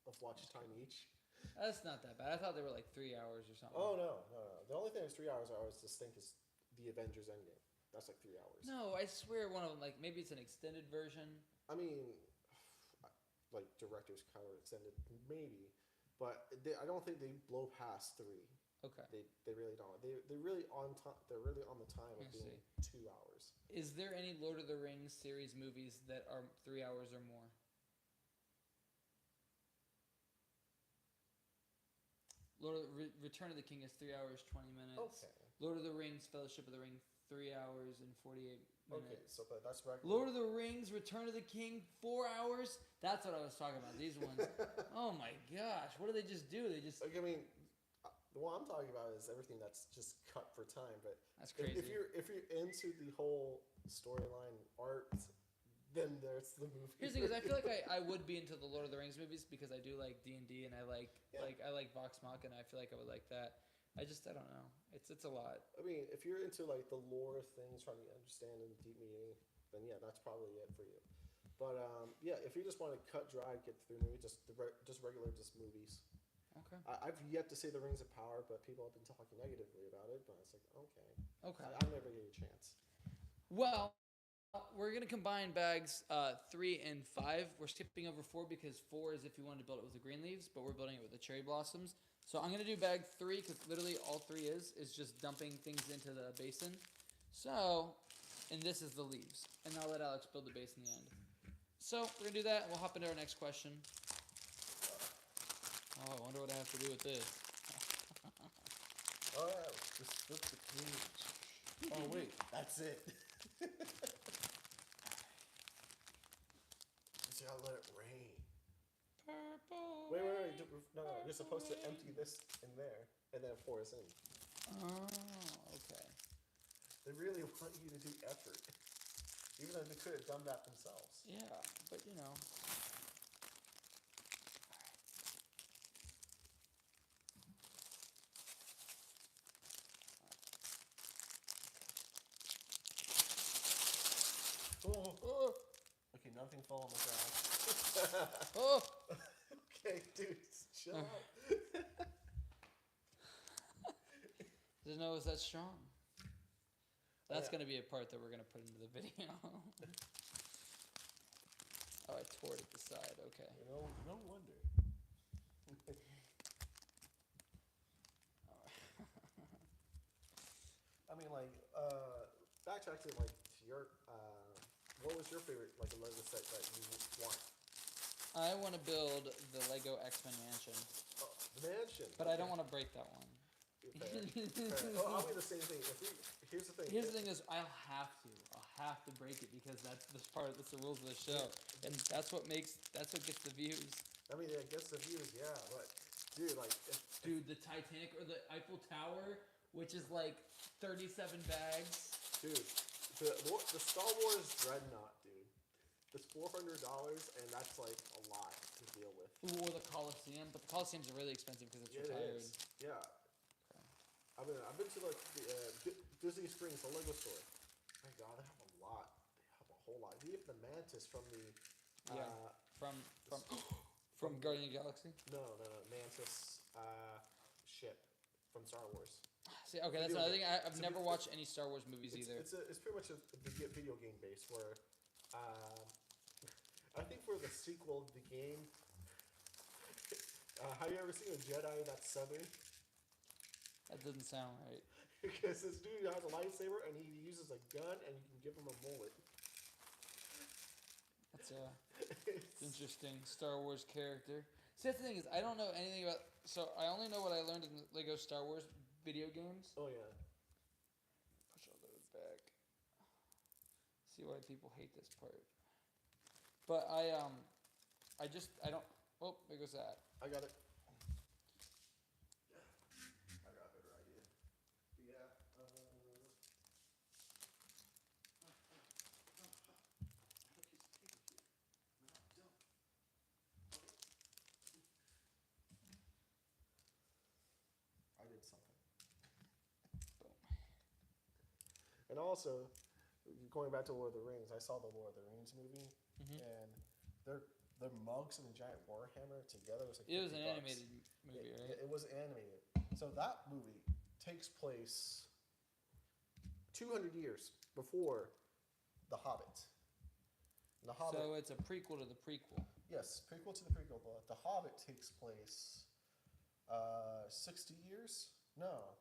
of watch time each. That's not that bad. I thought they were like 3 hours or something. Oh no. The only thing that's 3 hours I always just think is the Avengers Endgame. That's like 3 hours. No, I swear one of them, like maybe it's an extended version. I mean, like director's cut or extended, maybe, but I don't think they blow past 3. Okay. They really don't. They're really on time. They're really on the time I of being see. 2 hours. Is there any Lord of the Rings series movies that are 3 hours or more? Return of the King is 3 hours 20 minutes. Okay. Lord of the Rings, Fellowship of the Ring, 3 hours and 48 minutes. Okay, so but that's regular. Lord of the Rings, Return of the King, 4 hours. That's what I was talking about. These ones. Oh my gosh, what do they just do? They just. Like, I mean, the one I'm talking about is everything that's just cut for time. But That's crazy. if you're into the whole storyline art, then there's the movie. Here's the thing: is I feel like I would be into the Lord of the Rings movies because I do like D&D and I like I like Vox Machina. I feel like I would like that. I don't know. It's a lot. I mean, if you're into like the lore of things, trying to understand and deep meaning, then yeah, that's probably it for you. But yeah, if you just want to cut dry, get through the movie, just regular movies. Okay. I've yet to say the Rings of Power, but people have been talking negatively about it. But it's like, okay, Okay. I never gave it a chance. Well, we're gonna combine bags 3 and 5. We're skipping over 4 because 4 is if you wanted to build it with the green leaves, but we're building it with the cherry blossoms. So I'm gonna do bag 3 because literally all 3 is just dumping things into the basin. So, and this is the leaves, and I'll let Alex build the base in the end. So we're gonna do that, and we'll hop into our next question. Oh, I wonder what I have to do with this. Oh, yeah, just flip the page. Oh wait, that's it. Just gotta let it rain. Purple. Wait. No. You're supposed to empty this in there and then pour this in. Oh, okay. They really want you to do effort, even though they could have done that themselves. Yeah, but you know. Oh. Okay, nothing fell on the ground. Oh! Okay, dude, chill out. Didn't know it was that strong. That's Yeah. gonna be a part that we're gonna put into the video. Oh, I tore it at the side. Okay. No wonder. I mean, like, backtracking, like, to your, what was your favorite, like, a Lego set that you want? I want to build the Lego X-Men mansion, Oh, the mansion. but I don't want to break that one. Fair. Fair. Oh, I'll be the same thing. Here's the thing. Here's the thing: is I'll have to break it because that's the rules of the show, and that's what gets the views. I mean, it gets the views, yeah, but dude, like, Dude, the Titanic or the Eiffel Tower, which is like 37 bags. dude, the Star Wars Dreadnought, dude, it's $400, and that's like a lot to deal with. Ooh, or the Coliseum, but the Coliseums are really expensive because it's Yeah, retired. it is. Yeah. I've been to like the Disney Springs, the Lego store. My God, they have a lot. They have a whole lot. Even the Mantis from the Yeah. From Guardian of the Galaxy. no Mantis ship from Star Wars. See, okay, that's Video another game. thing. I've So never we- watched any Star Wars movies either. It's pretty much a video game base where I think for the sequel of the game. Have you ever seen a Jedi that's Southern? That doesn't sound right. Because this dude has a lightsaber and he uses uses a gun and you can give him a mullet. That's it's interesting Star Wars character. See, that's the thing is, I don't know anything about. So I only know what I learned in the Lego Star Wars video games. Oh yeah. Push all those back. See why people hate this part. But I don't. Oh, there goes that. I got it. I got a better idea. Yeah. I did something. Boom. And also, going back to Lord of the Rings, I saw the Lord of the Rings movie, and their mugs and the giant warhammer together was like It was $50. an animated movie, right? It was animated. So that movie takes place 200 years before The Hobbit. And The Hobbit. So it's a prequel to the prequel. Yes, prequel to the prequel, but The Hobbit takes place 60 years? No.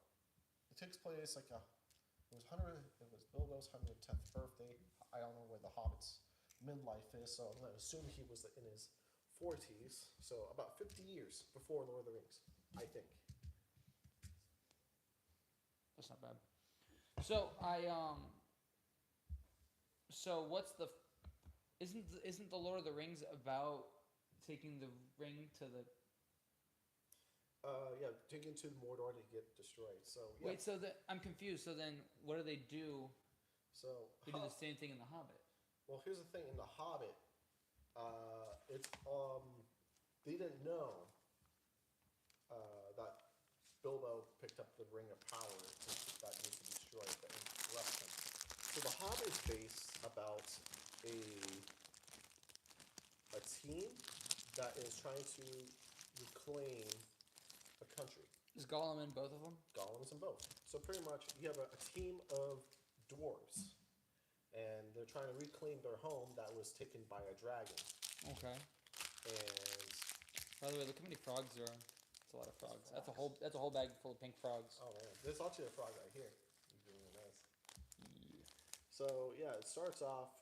It takes place like it was Bilbo's 110th birthday. I don't know where The Hobbit's midlife is, so I'm going to assume he was in his 40s, so about 50 years before Lord of the Rings, I think. That's not bad. So so what's the? Isn't the Lord of the Rings about taking the ring to the? Yeah, taken to Mordor to get destroyed. So yeah. Wait, so I'm confused. So then, what do they do? So They do the same thing in the Hobbit. well, here's the thing: in the Hobbit, it's they didn't know that Bilbo picked up the Ring of Power that needs to be destroyed and left him. So the Hobbit is based about a team that is trying to reclaim a country. Is Gollum in both of them? Gollum's in both. So pretty much you have a team of dwarves, and they're trying to reclaim their home that was taken by a dragon. Okay. And By the way, look how many frogs there are. That's a lot of frogs. That's a whole bag full of pink frogs. oh man, there's actually a frog right here. You're doing nice. Yeah. So yeah, it starts off.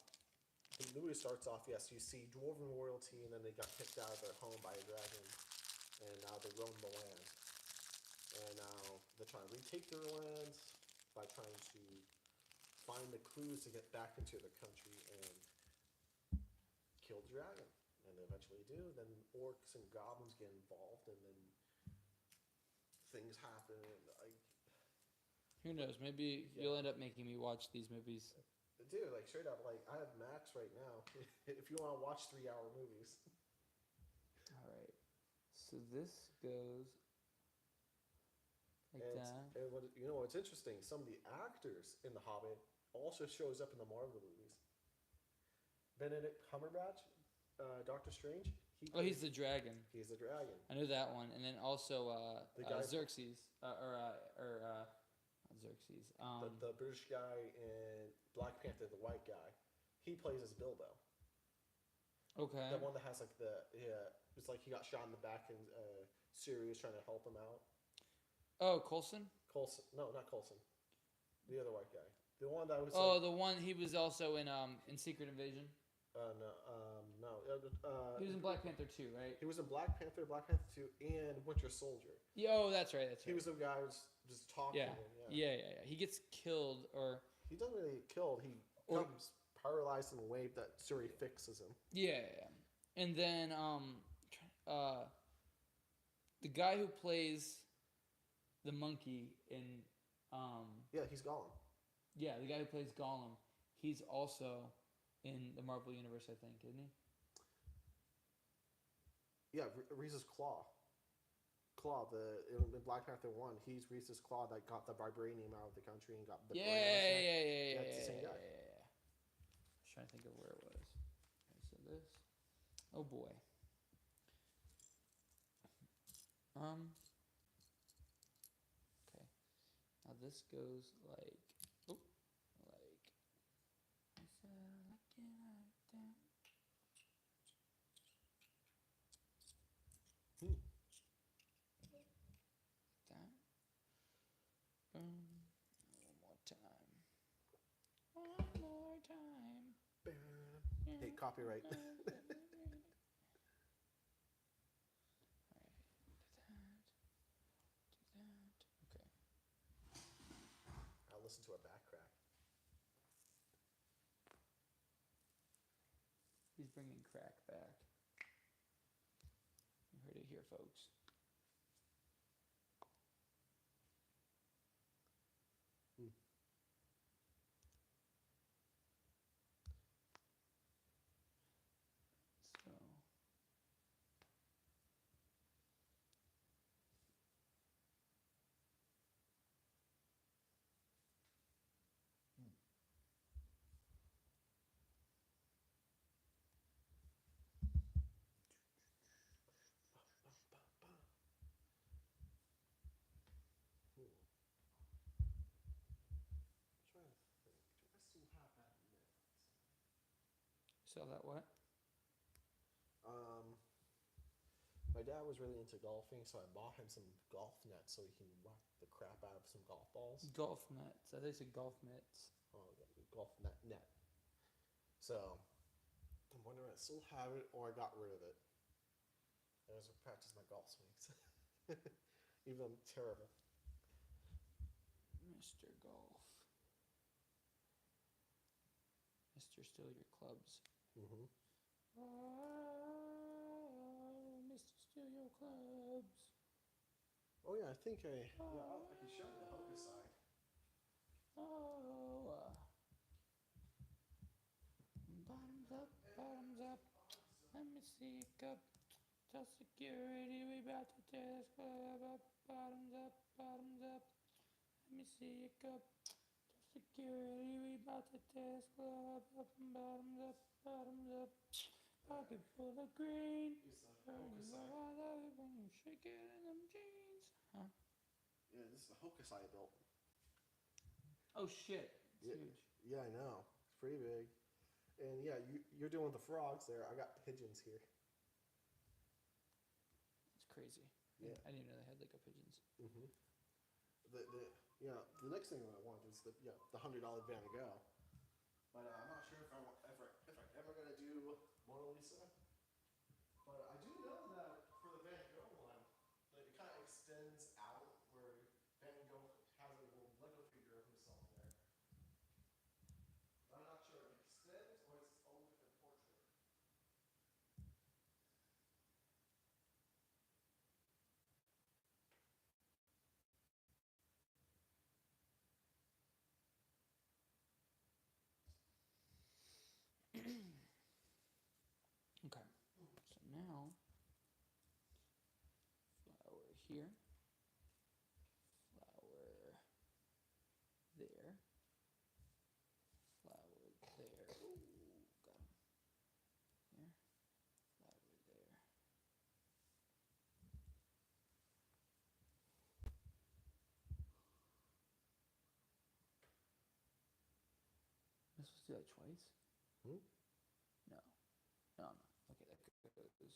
The movie starts off. Yes, you see dwarven royalty, and then they got kicked out of their home by a dragon, and now they roam the land. And now they're trying to retake their land by trying to find the clues to get back into the country and kill the dragon. And they eventually do. Then orcs and goblins get involved, and then things happen. And Who knows? Maybe you'll end up making me watch these movies. dude, like straight up, like I have Max right now. If you want to watch 3-hour movies. All right. So this goes like And, that. and what, you know what's interesting? Some of the actors in The Hobbit also shows up in the Marvel movies. Benedict Cumberbatch, Doctor Strange. He's the dragon. He's the dragon. I knew that one, and then also The guy- Xerxes, not Xerxes. The British guy in Black Panther, the white guy, he plays as Bilbo. Okay. The one that has like it's like he got shot in the back and Siri was trying to help him out. Oh, Coulson. Coulson, no, not Coulson. The other white guy. The one that was. Oh, the one he was also in Secret Invasion. No. He was in Black Panther 2, right? He was in Black Panther 2, and Winter Soldier. Yeah, oh, that's right. That's right. He was the guy who was just talking. Yeah. And, Yeah. He gets killed, or He doesn't really get killed. He becomes paralyzed in a wave that Suri fixes him. yeah. And then the guy who plays the monkey in Yeah, he's gone. yeah, the guy who plays Gollum, he's also in the Marvel Universe, I think, isn't he? Yeah, Reese's Claw. In Black Panther 1, he's Reese's Claw that got the vibranium out of the country and got the Yeah. It's the same guy. I was trying to think of where it was. Okay, so this. Oh boy. Okay. Now this goes like. Oh. Like. I said I like it. That. One more time. copyright. Okay. I'll listen to a back crack. He's bringing crack back. You heard it here, folks. So. Hmm. I'm trying to think. Do I still have that net? Sell that what? My dad was really into golfing, so I bought him some golf nets so he can whack the crap out of some golf balls. Golf nets. I think it's golf mitts. Oh, golf net. So I'm wondering if I still have it or I got rid of it. I was practice my golf swings. Even though I'm terrible. Mr. Golf. Mr. Steal Your Clubs. Mm-hmm. Oh, Mr. Steal Your Clubs. Oh yeah, I think I can show you the Hoka side. Oh, bottoms up, bottoms up. Let me see a cup. Tell security we about to tear this club up. Bottoms up, bottoms up. Let me see a cup. Tell security we about to tear this club up. Bottoms up, bottoms up. Pocket full of green. Use the Oh, Hoka you side. know I love it when you shake it in them jeans. Huh? Yeah, this is the Hoka side I built. Oh shit, it's Yeah. huge. Yeah, I know. It's pretty big. And yeah, you're doing the frogs there. I got pigeons here. It's crazy. Yeah. I didn't even know they had like a pigeons. Mm-hmm. The next thing I want is the $100 Van Gogh. But I'm not sure if I'm ever gonna do Mona Lisa. But I do know that for the Van Gogh one, like it kind of extends out where Van Gogh has a little Lego figure of himself there. But I'm not sure if it extends or it's its own different portrait. Okay. So now, flower here, flower there, flower there. Ooh, got him. Here, flower there. Am I supposed to do that twice? Hmm? No. No, I'm not. Okay, that goes up. Up like this.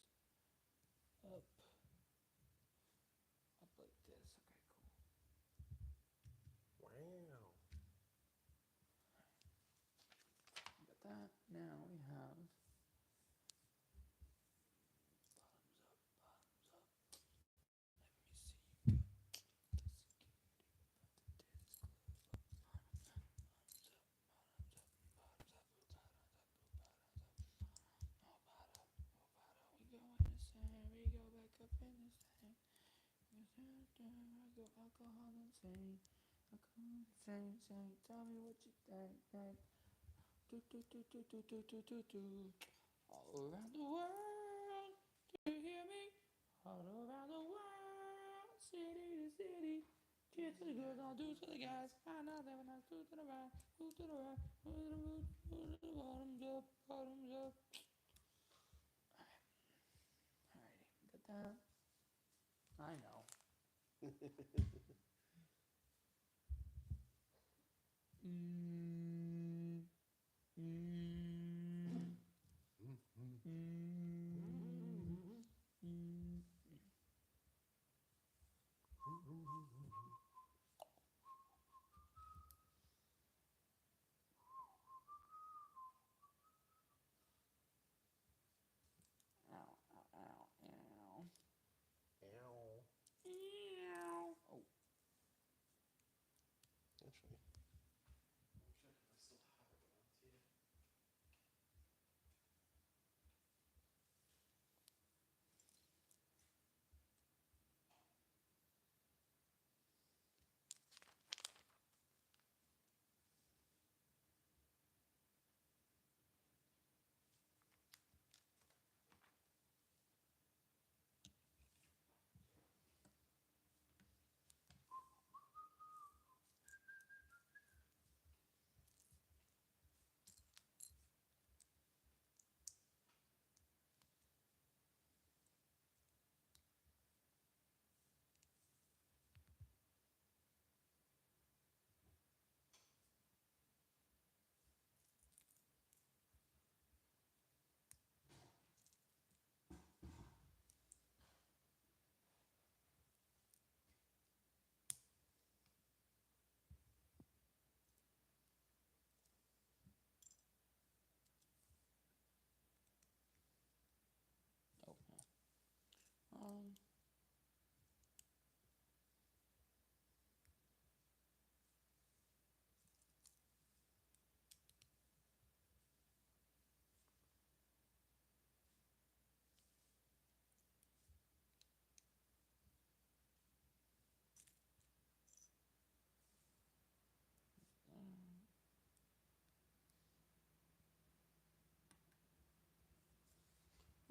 Okay, cool. Wow. Got that. Now we have bottoms up, bottoms up. Let me see you go. The security about to tear this club up. Bottoms up, bottoms up, bottoms up, bottoms up, bottoms up. Oh, bottom, oh, bottom. We go in the sand, we go back up in this thing. I go alcohol insane. Alcohol insane. Tell me what you think. Do do do do do do do do do. All around the world, do you hear me? All around the world, city to city. Cheers to the girls, I'll do to the guys. I know that when I do to the right, move to the right, move to the root, move to the bottoms up, bottoms up. Alrighty, got that. I know. Mm, mm, mm.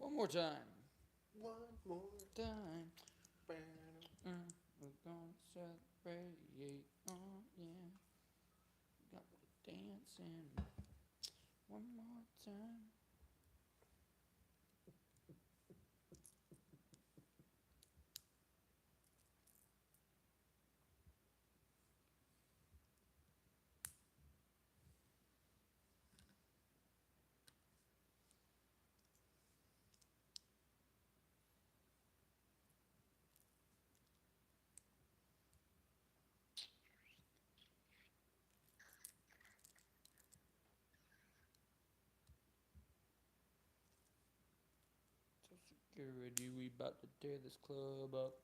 One more time. One more Time. time. We're gonna celebrate. Oh yeah. Got the dancing. One more time. So security, we about to tear this club up.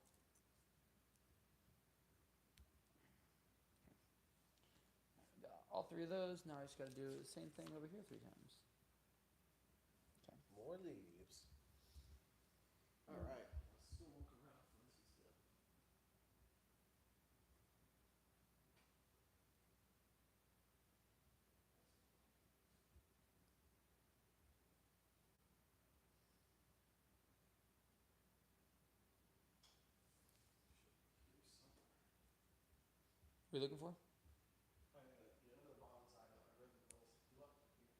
Got all three of those. Now I just gotta do the same thing over here 3 times. Okay. More leaves. All right. Let's go look around for this instead. What are you looking for? The other bonsai that my brother built. He left it here.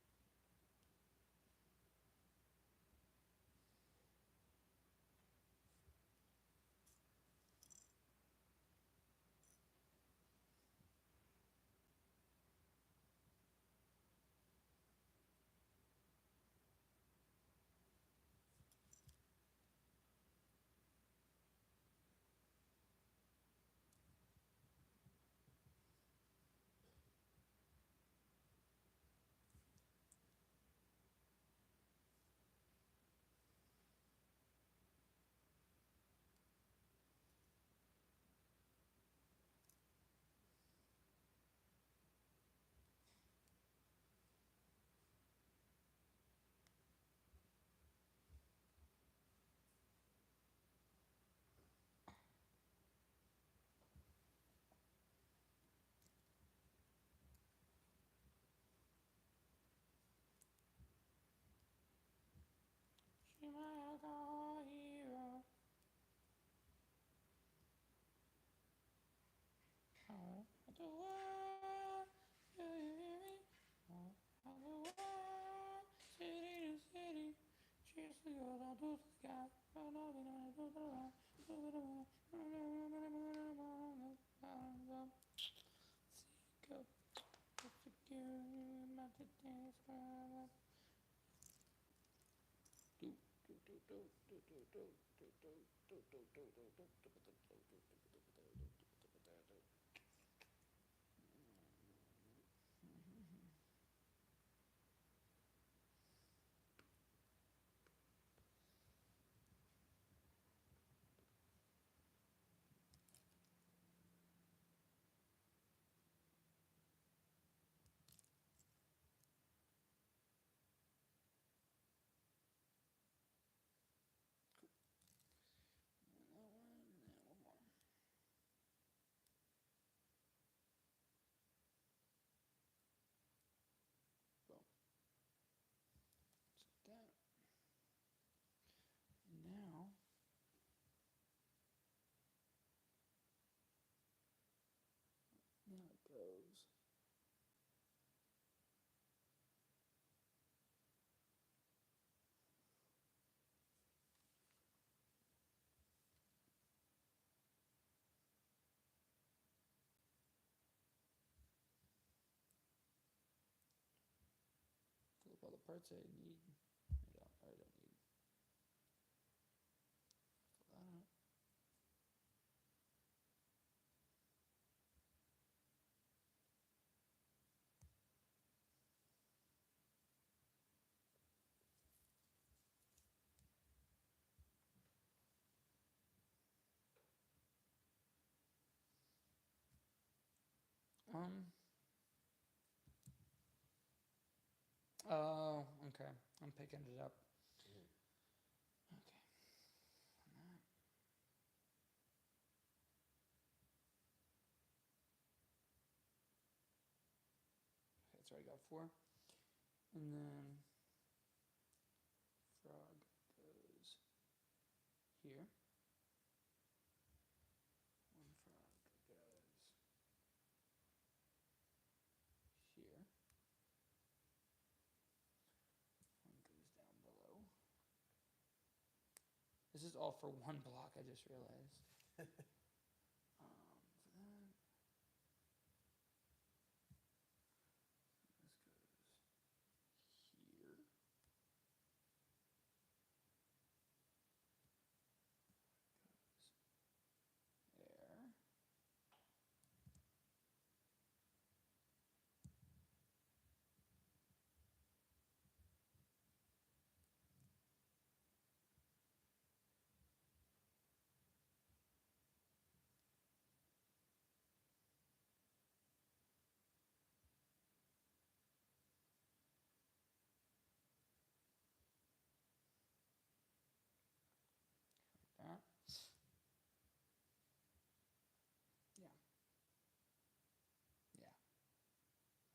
She my alcohol hero. All the world, do you hear me? All the world, city to city. Cheers to goes all to the sky. Go. Secure my dance club. Boom. Just like that. Now, it goes. Fill up all the parts I need. I don't need. Fill that up. Oh, okay. I'm picking it up. Okay. Okay, so I got 4. And then frog goes all for one block, I just realized. For that. This goes here. Goes there. That. Yeah. Yeah.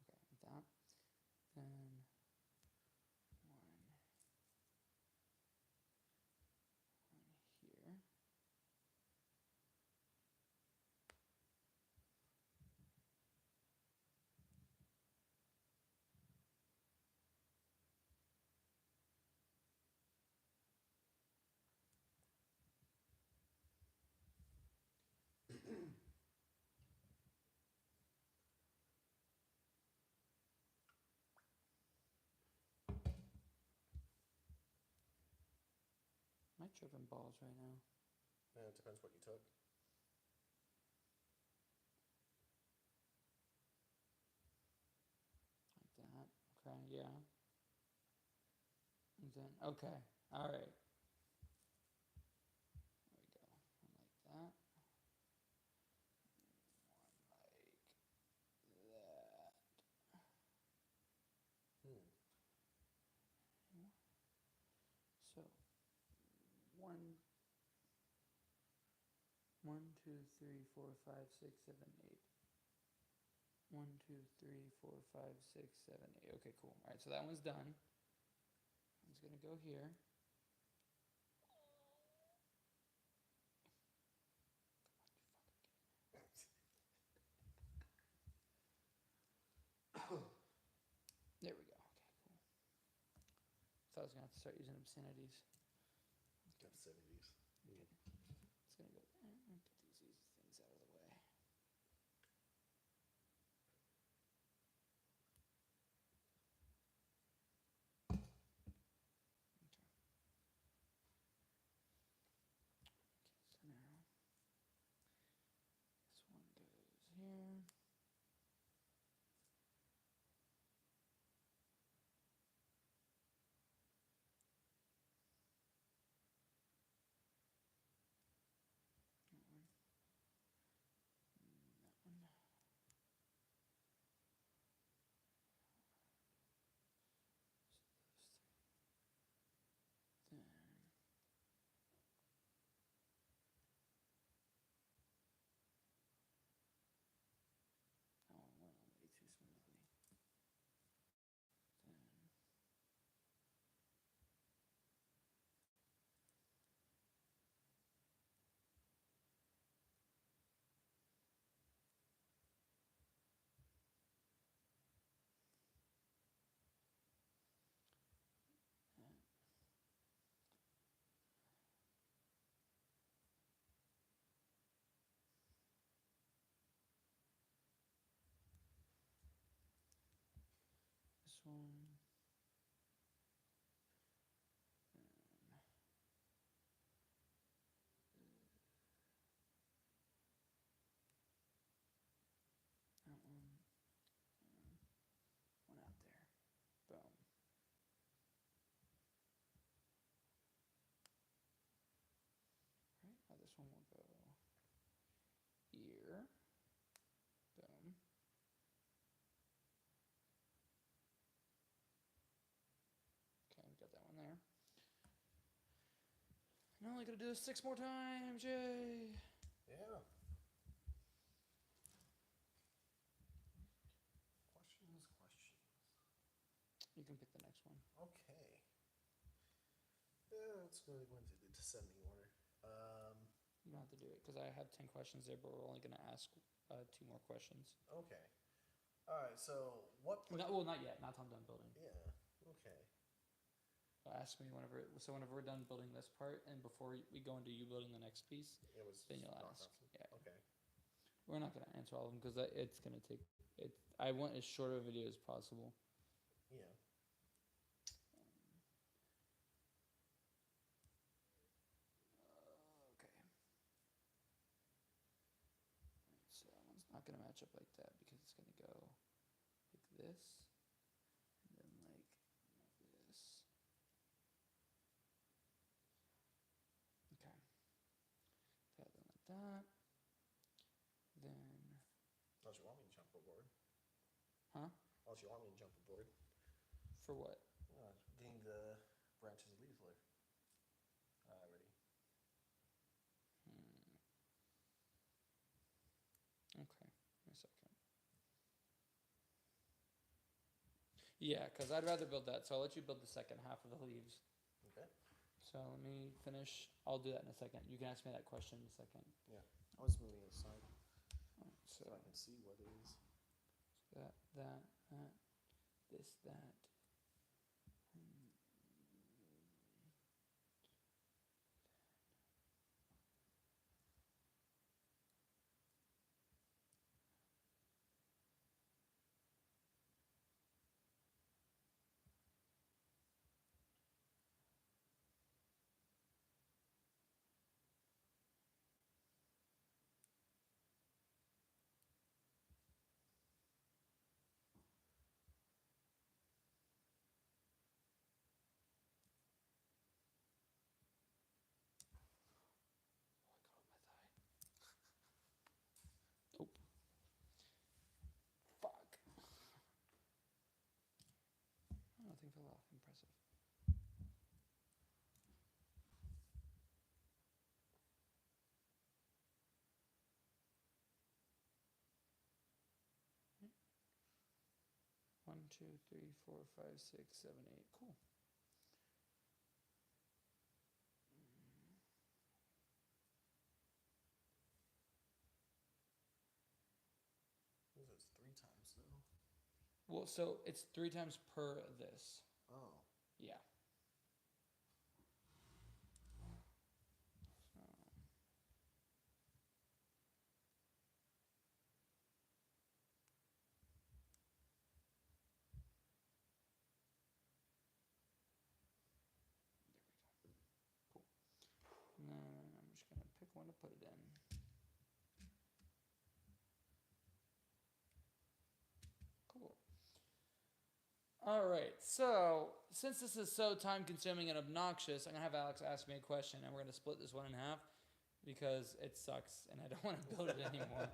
Okay, with that. Then one here. Am I tripping balls right now? Yeah, it depends what you took. Like that. Okay, yeah. And then, okay, alright. There we go. One like that. One like that. So, one, 1, 2, 3, 4, 5, 6, 7, 8. 1, 2, 3, 4, 5, 6, 7, 8. Okay, cool. Alright, so that one's done. One's gonna go here. There we go. Okay, cool. Thought I was gonna have to start using obscenities. Got 70s. Okay. It's gonna go there. Put these things out of the way. Okay. Okay, so now this one goes here. That one. That one. So those three. Then that one went on way too smoothly. Then this one. That one out there. Boom. Right, now this one will go here. Boom. Okay, we got that one there. And only gotta do this 6 more times, yay! Yeah. Questions. You can pick the next one. Okay. Yeah, let's go into the descending order. You don't have to do it because I have 10 questions there, but we're only gonna ask 2 more questions. Okay. All right. So what? Well, not yet. Not till I'm done building. Yeah. Okay. ask me whenever. So whenever we're done building this part, and before we go into you building the next piece, It was then you'll not ask. constant. Yeah, Okay. we're not gonna answer all of them because it's gonna take it. I want as short of a video as possible. Yeah. Okay. So that one's not gonna match up like that because it's gonna go like this, and then like this. Okay. That then like that. Then, Unless you want me to jump aboard. huh? Unless you want me to jump aboard. For what? Getting the branches of leaves later. Ready. Okay. Wait a second. Yeah, because I'd rather build that. So I'll let you build the second half of the leaves. Okay. So let me finish. I'll do that in a second. You can ask me that question in a second. Yeah. I was moving it aside So so I can see what it is. that, this, that. Oh, I got on my thigh. Nope. Fuck. Oh, nothing fell off. Impressive. One, two, three, four, five, six, seven, eight. Cool. This is 3 times though. Well, so it's 3 times per this. Oh. Yeah. So. There we go. Cool. And then I'm just gonna pick one to put it in. Cool. All right. So since this is so time consuming and obnoxious, I'm gonna have Alex ask me a question, and we're gonna split this one in half because it sucks and I don't want to build it anymore.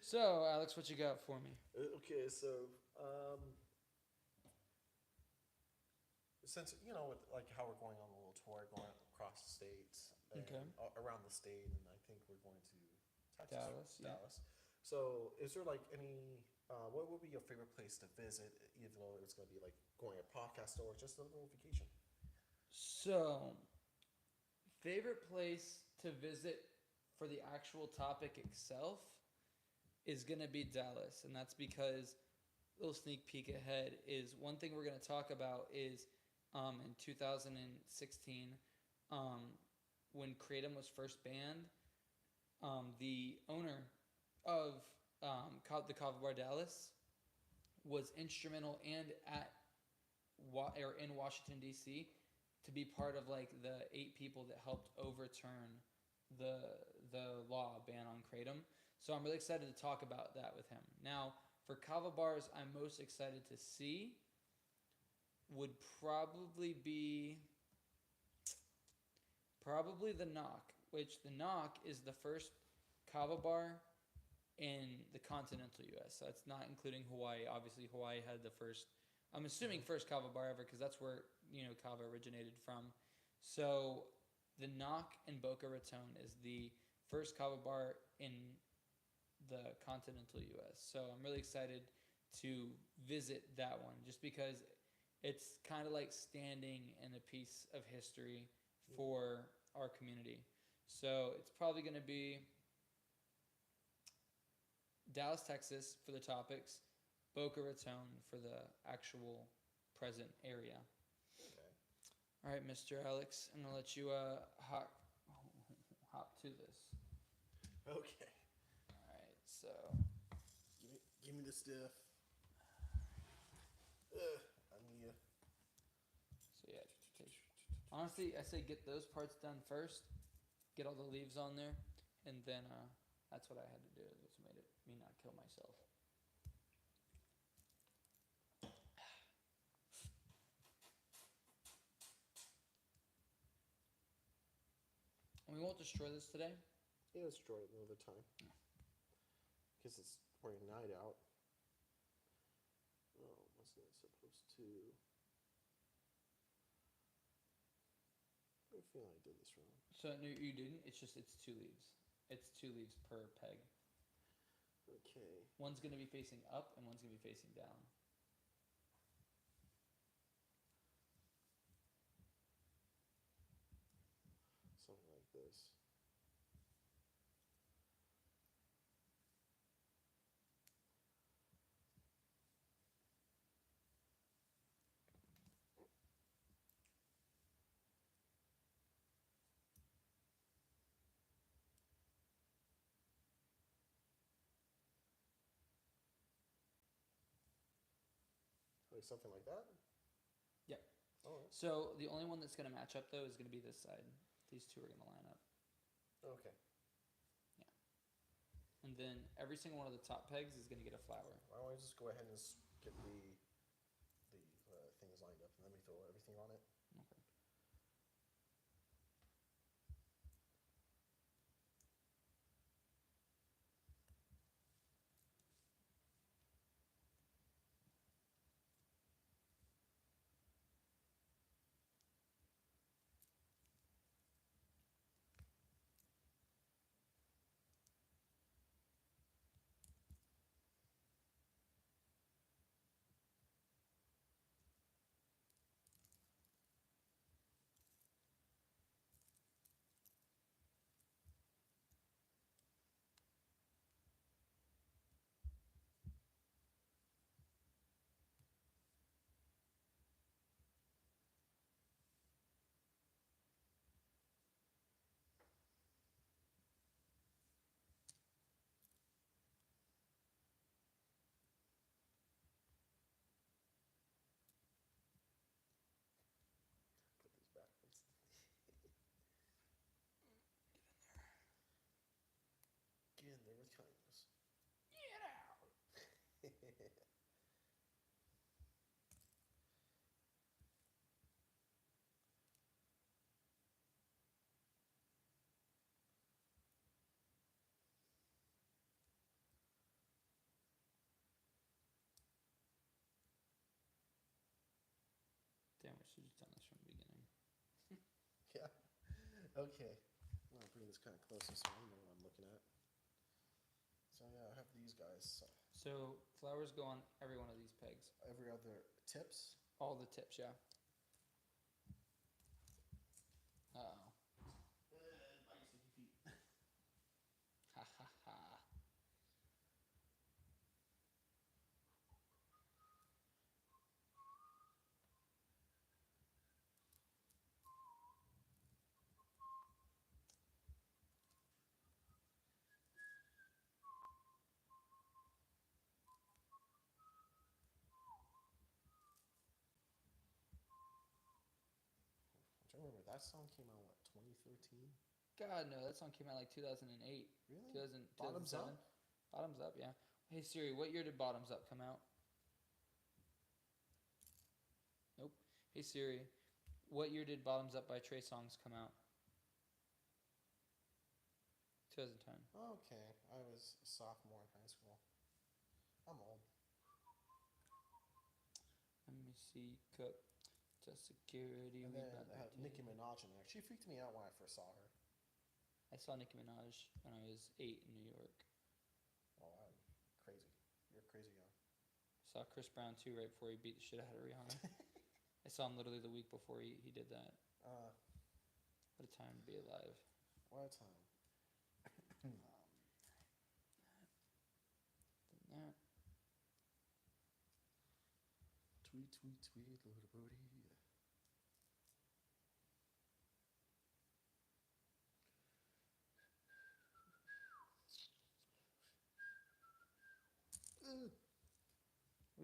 So Alex, what you got for me? Okay, so since with like how we're going on a little tour, going across the states and Okay. around the state, and I think we're going to Texas, Dallas, yeah. Dallas. So, is there like any? What would be your favorite place to visit, even though it's going to be like going a podcast or just a little vacation? So, favorite place to visit for the actual topic itself is going to be Dallas. And that's because, little sneak peek ahead, is one thing we're going to talk about is in 2016, when Kratom was first banned, the owner of the Kava Bar Dallas was instrumental and in Washington, D.C., to be part of like the 8 people that helped overturn the law ban on kratom. So I'm really excited to talk about that with him. Now, for kava bars, I'm most excited to see would probably be the Knock, which the Knock is the first kava bar in the continental U.S. So that's not including Hawaii. Obviously, Hawaii had the first. I'm assuming first kava bar ever because that's where kava originated from. So the Knock in Boca Raton is the first kava bar in the continental U.S. So I'm really excited to visit that one just because it's kind of like standing in a piece of history for our community. So it's probably going to be Dallas, Texas for the topics, Boca Raton for the actual present area. Okay. All right, Mr. Alex, I'm gonna let you hop to this. Okay. All right, so Give me the stiff. I need you. so yeah. Honestly, I say get those parts done first. Get all the leaves on there, and then that's what I had to do. That's what made me not kill myself. And we won't destroy this today. Yeah, let's destroy it another time. Because it's wearing night out. Oh, wasn't it supposed to? I feel like I did this wrong. So no, you didn't. It's 2 leaves. It's 2 leaves per peg. Okay. One's gonna be facing up, and one's gonna be facing down. Something like this. Like something like that? Yep. Alright. So the only one that's gonna match up though is gonna be this side. These two are gonna line up, Okay. and then every single one of the top pegs is gonna get a flower. Why don't I just go ahead and get the things lined up and let me throw everything on it? Okay. Put these backwards. Get in there with kindness. Get out. Damn, we should have done this from the beginning. Yeah. Okay. I'm gonna bring this kind of closer so I know what I'm looking at. So yeah, I have these guys. So So flowers go on every one of these pegs. every other tips. All the tips, yeah. Uh-oh. My sticky feet. Ha ha ha. I'm trying to remember, that song came out, what, 2013? God, no, that song came out like 2008. Really? 2000, Bottoms 2007. Up? Bottoms Up, yeah. Hey Siri, what year did Bottoms Up come out? Nope. Hey Siri, what year did Bottoms Up by Trey Songz come out? 2010. Okay, I was a sophomore in high school. I'm old. Let me see. Cook. Just security. And we then about I have to Nicki take- Minaj in there. She freaked me out when I first saw her. I saw Nicki Minaj when I was 8 in New York. Oh, I'm crazy. You're crazy young. Saw Chris Brown too right before he beat the shit out of Rihanna. I saw him literally the week before he did that. What a time to be alive. What a time. Then that. Tweet, tweet, tweet, little booty.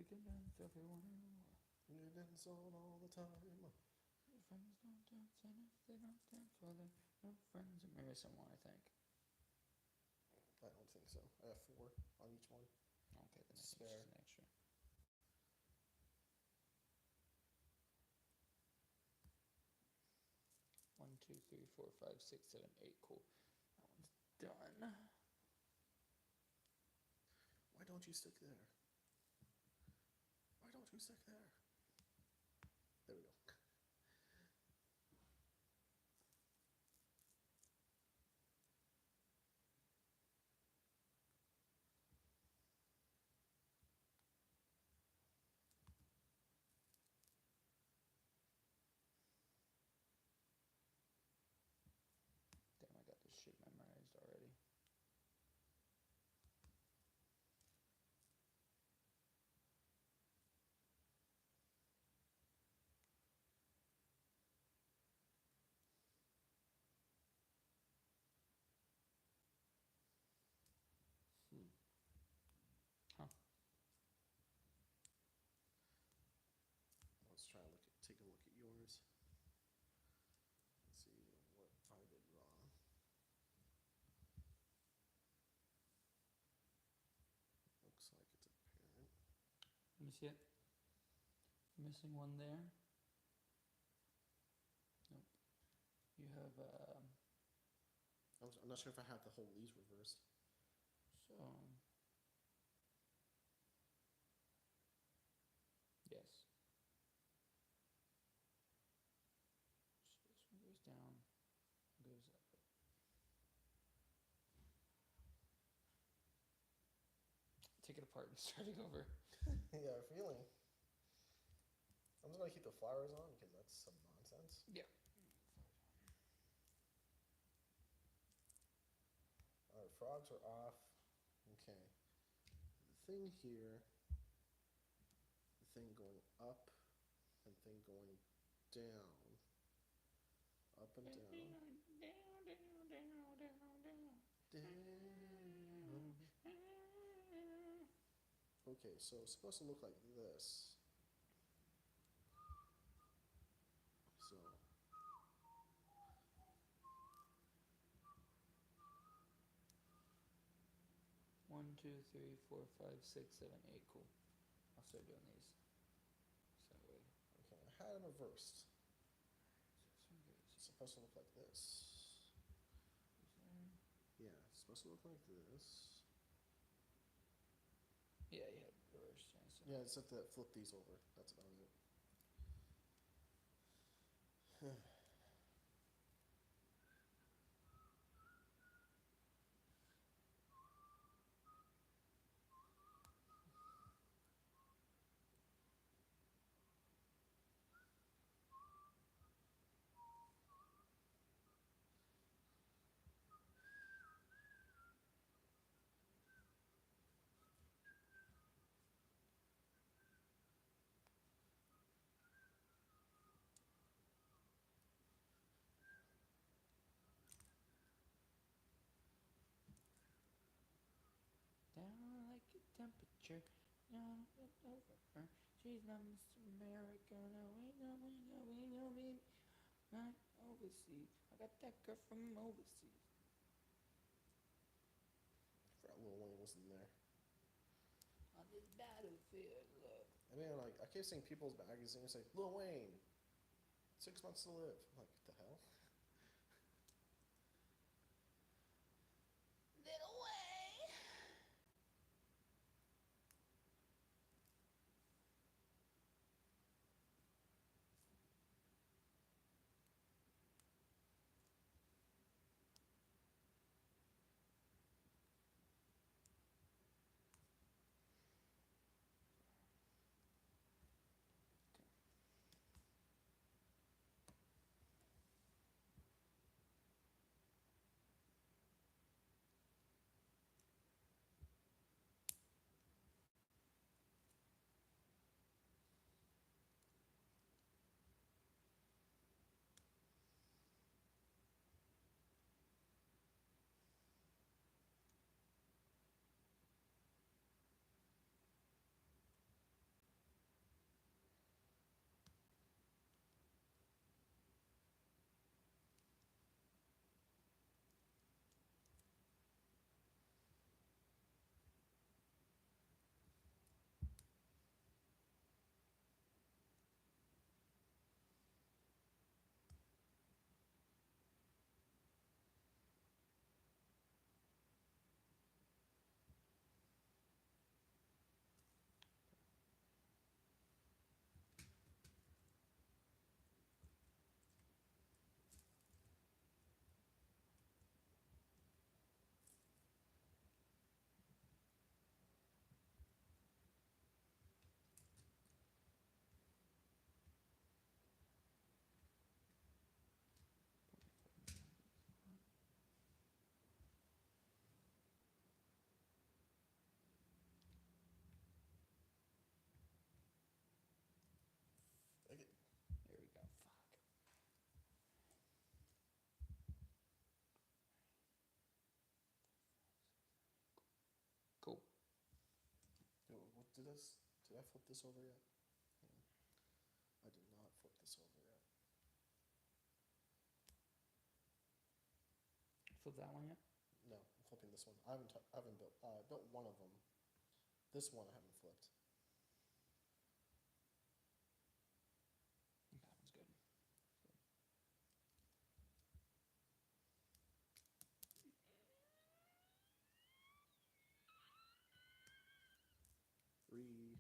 can dance if you want to. You dance all the time. Your friends don't dance, and if they don't dance, well, they're no friends. Maybe someone, I think. I don't think so. I have 4 on each one. Okay, then I think Spare. it's just an extra. One, two, three, four, five, six, 7, 8. Cool. That one's done. Why don't you stick there? Why don't you stick there? There we go. Damn, I got this shit memorized already. Huh. Let's try and take a look at yours. Let's see what I did wrong. Looks like it's apparent. Let me see it. Missing one there. Nope. You have, I'm not sure if I have the whole these reversed. so. Yes. So this one goes down, goes up. Take it apart and starting over. Yeah, feeling. I'm just gonna keep the flowers on because that's some nonsense. Yeah. Alright, frogs are off. Okay. The thing here, the thing going up, and thing going down. Up and down. Down. Okay, so it's supposed to look like this. So. One, two, three, four, five, six, 7, 8. Cool. I'll start doing these. So wait. Okay, I had them reversed. This one goes It's supposed to look like this. there. Yeah, it's supposed to look like this. Yeah, yeah, reverse. Yeah, so. Yeah, it's have to flip these over. That's about it. Down like a temperature, down and over her. She's not Miss America, no, we know, baby. Not overseas. I got that girl from overseas. I forgot Lil Wayne was in there. On this battlefield, look. I mean, like, I keep seeing People's Magazine say, Lil Wayne, 6 months to live. I'm like, what the hell? Little way. this? Did I flip this over yet? Hang on. I did not flip this over yet. Flip that one yet? No, I'm flipping this one. I haven't built. I built one of them. This one I haven't flipped. That one's good. Read.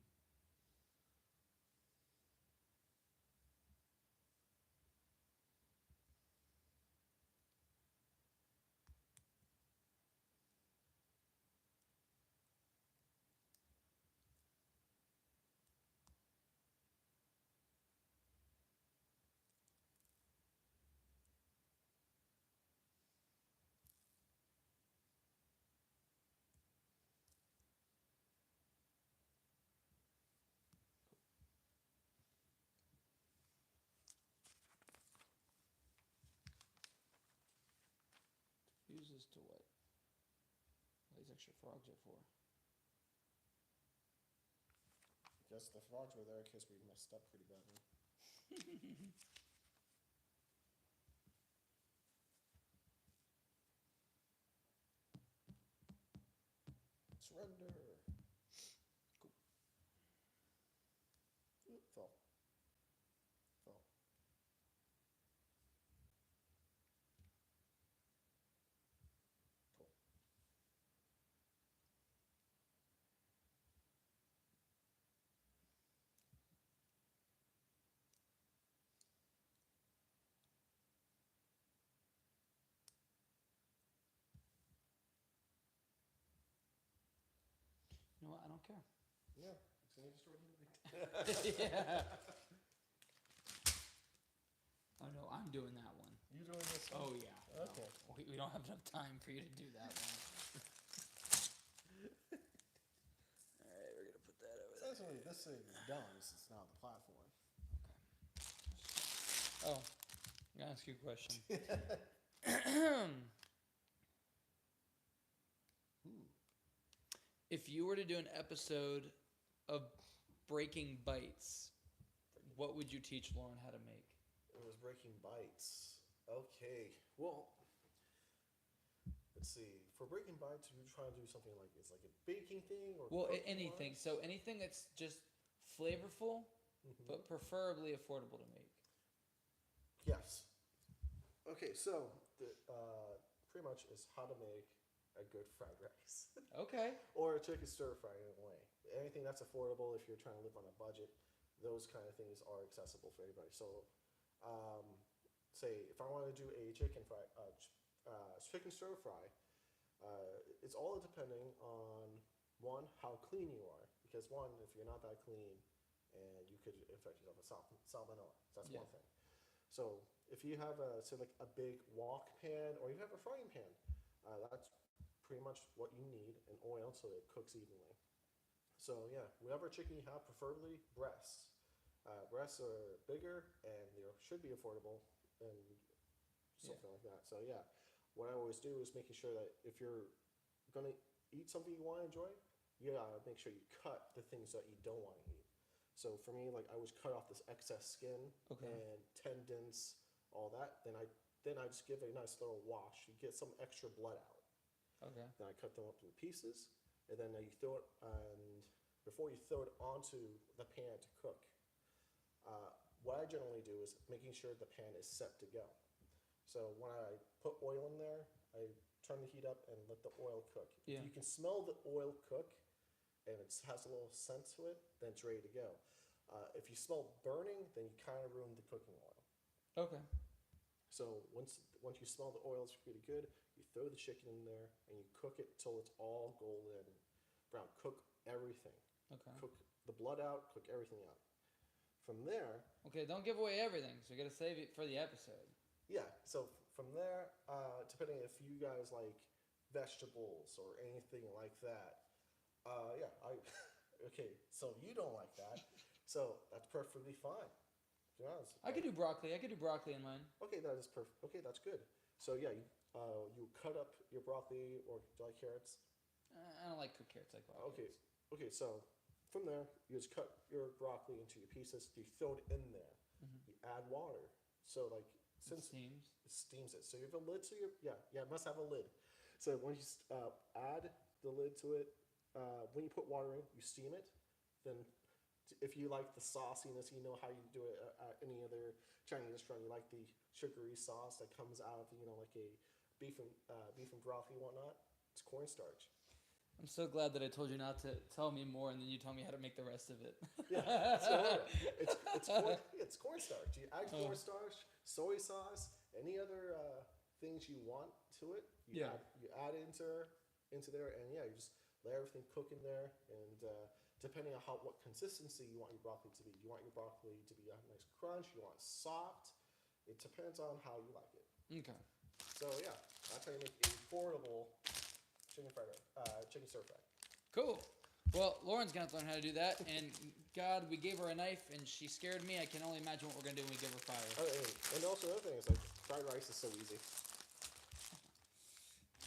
Use this to what? What is extra frogs are for? I guess the frogs were there because we messed up pretty badly. Surrender. Cool. Oop, fell. Fell. Cool. You know what? I don't care. Yeah, it's an extraordinary. Yeah. Oh no, I'm doing that one. You doing this one? Oh yeah. no. Okay. We don't have enough time for you to do that one. All right, we're gonna put that over there. Essentially, this thing is done. It's now the platform. Oh, I'm gonna ask you a question. Ooh. If you were to do an episode of Breaking Bites, what would you teach Lauren how to make? It was Breaking Bites. Okay. Well, let's see. For Breaking Bites, you're trying to do something like it's like a baking thing or Well, cooking anything. wise? So anything that's just flavorful, Mhm. but preferably affordable to make. Yes. Okay, so the pretty much is how to make a good fried rice Okay. or a chicken stir fry in a way. Anything that's affordable if you're trying to live on a budget, those kind of things are accessible for everybody. So, say if I want to do a chicken chicken stir fry, it's all depending on one how clean you are. Because one, if you're not that clean, and you could infect yourself with salmonella. So that's Yeah. one thing. So if you have say like a big wok pan or you have a frying pan, that's pretty much what you need, and oil so it cooks evenly. So yeah, whatever chicken you have, preferably breasts. Breasts are bigger and they should be affordable and something like that. So yeah, what I always do is making sure that if you're gonna eat something you want to enjoy, you gotta make sure you cut the things that you don't want to eat. So for me, like I always cut off this excess skin Okay. and tendons, all that. Then I just give it a nice little wash. You get some extra blood out. Okay. Then I cut them up into pieces, and then you throw it. And before you throw it onto the pan to cook, what I generally do is making sure the pan is set to go. So when I put oil in there, I turn the heat up and let the oil cook. Yeah. If you can smell the oil cook, and it has a little scent to it, then it's ready to go. If you smell burning, then you kind of ruined the cooking oil. Okay. So once you smell the oil is pretty good, you throw the chicken in there and you cook it till it's all golden brown. Cook everything. Okay. Cook the blood out. Cook everything out. From there, Okay, don't give away everything, so you gotta save it for the episode. yeah. So from there, depending if you guys like vegetables or anything like that, yeah. Okay. So you don't like that, so that's perfectly fine. To be honest. I could do broccoli. I could do broccoli in mine. Okay, that is perfect. Okay, that's good. So yeah, you cut up your broccoli or do you like carrots? I don't like cooked carrots like broccoli. Okay, so from there, you just cut your broccoli into your pieces. You throw it in there. You add water. So like since Seems. it steams it, so you have a lid to your it must have a lid. So when you add the lid to it, when you put water in, you steam it. Then if you like the sauciness, you know how you do it at any other Chinese restaurant. You like the sugary sauce that comes out of like a beef and broccoli and whatnot. It's cornstarch. I'm so glad that I told you not to tell me more, and then you told me how to make the rest of it. Yeah, so it's cornstarch. You add cornstarch, soy sauce, any other things you want to it. You add into there, and you just let everything cook in there. And depending on what consistency you want your broccoli to be, you want your broccoli to be a nice crunch. You want it soft. It depends on how you like it. Okay. So yeah, that's how you make a portable chicken stir fry. Cool. Well, Lauren's gonna have to learn how to do that. And God, we gave her a knife, and she scared me. I can only imagine what we're gonna do when we give her fire. And also the other thing is like fried rice is so easy.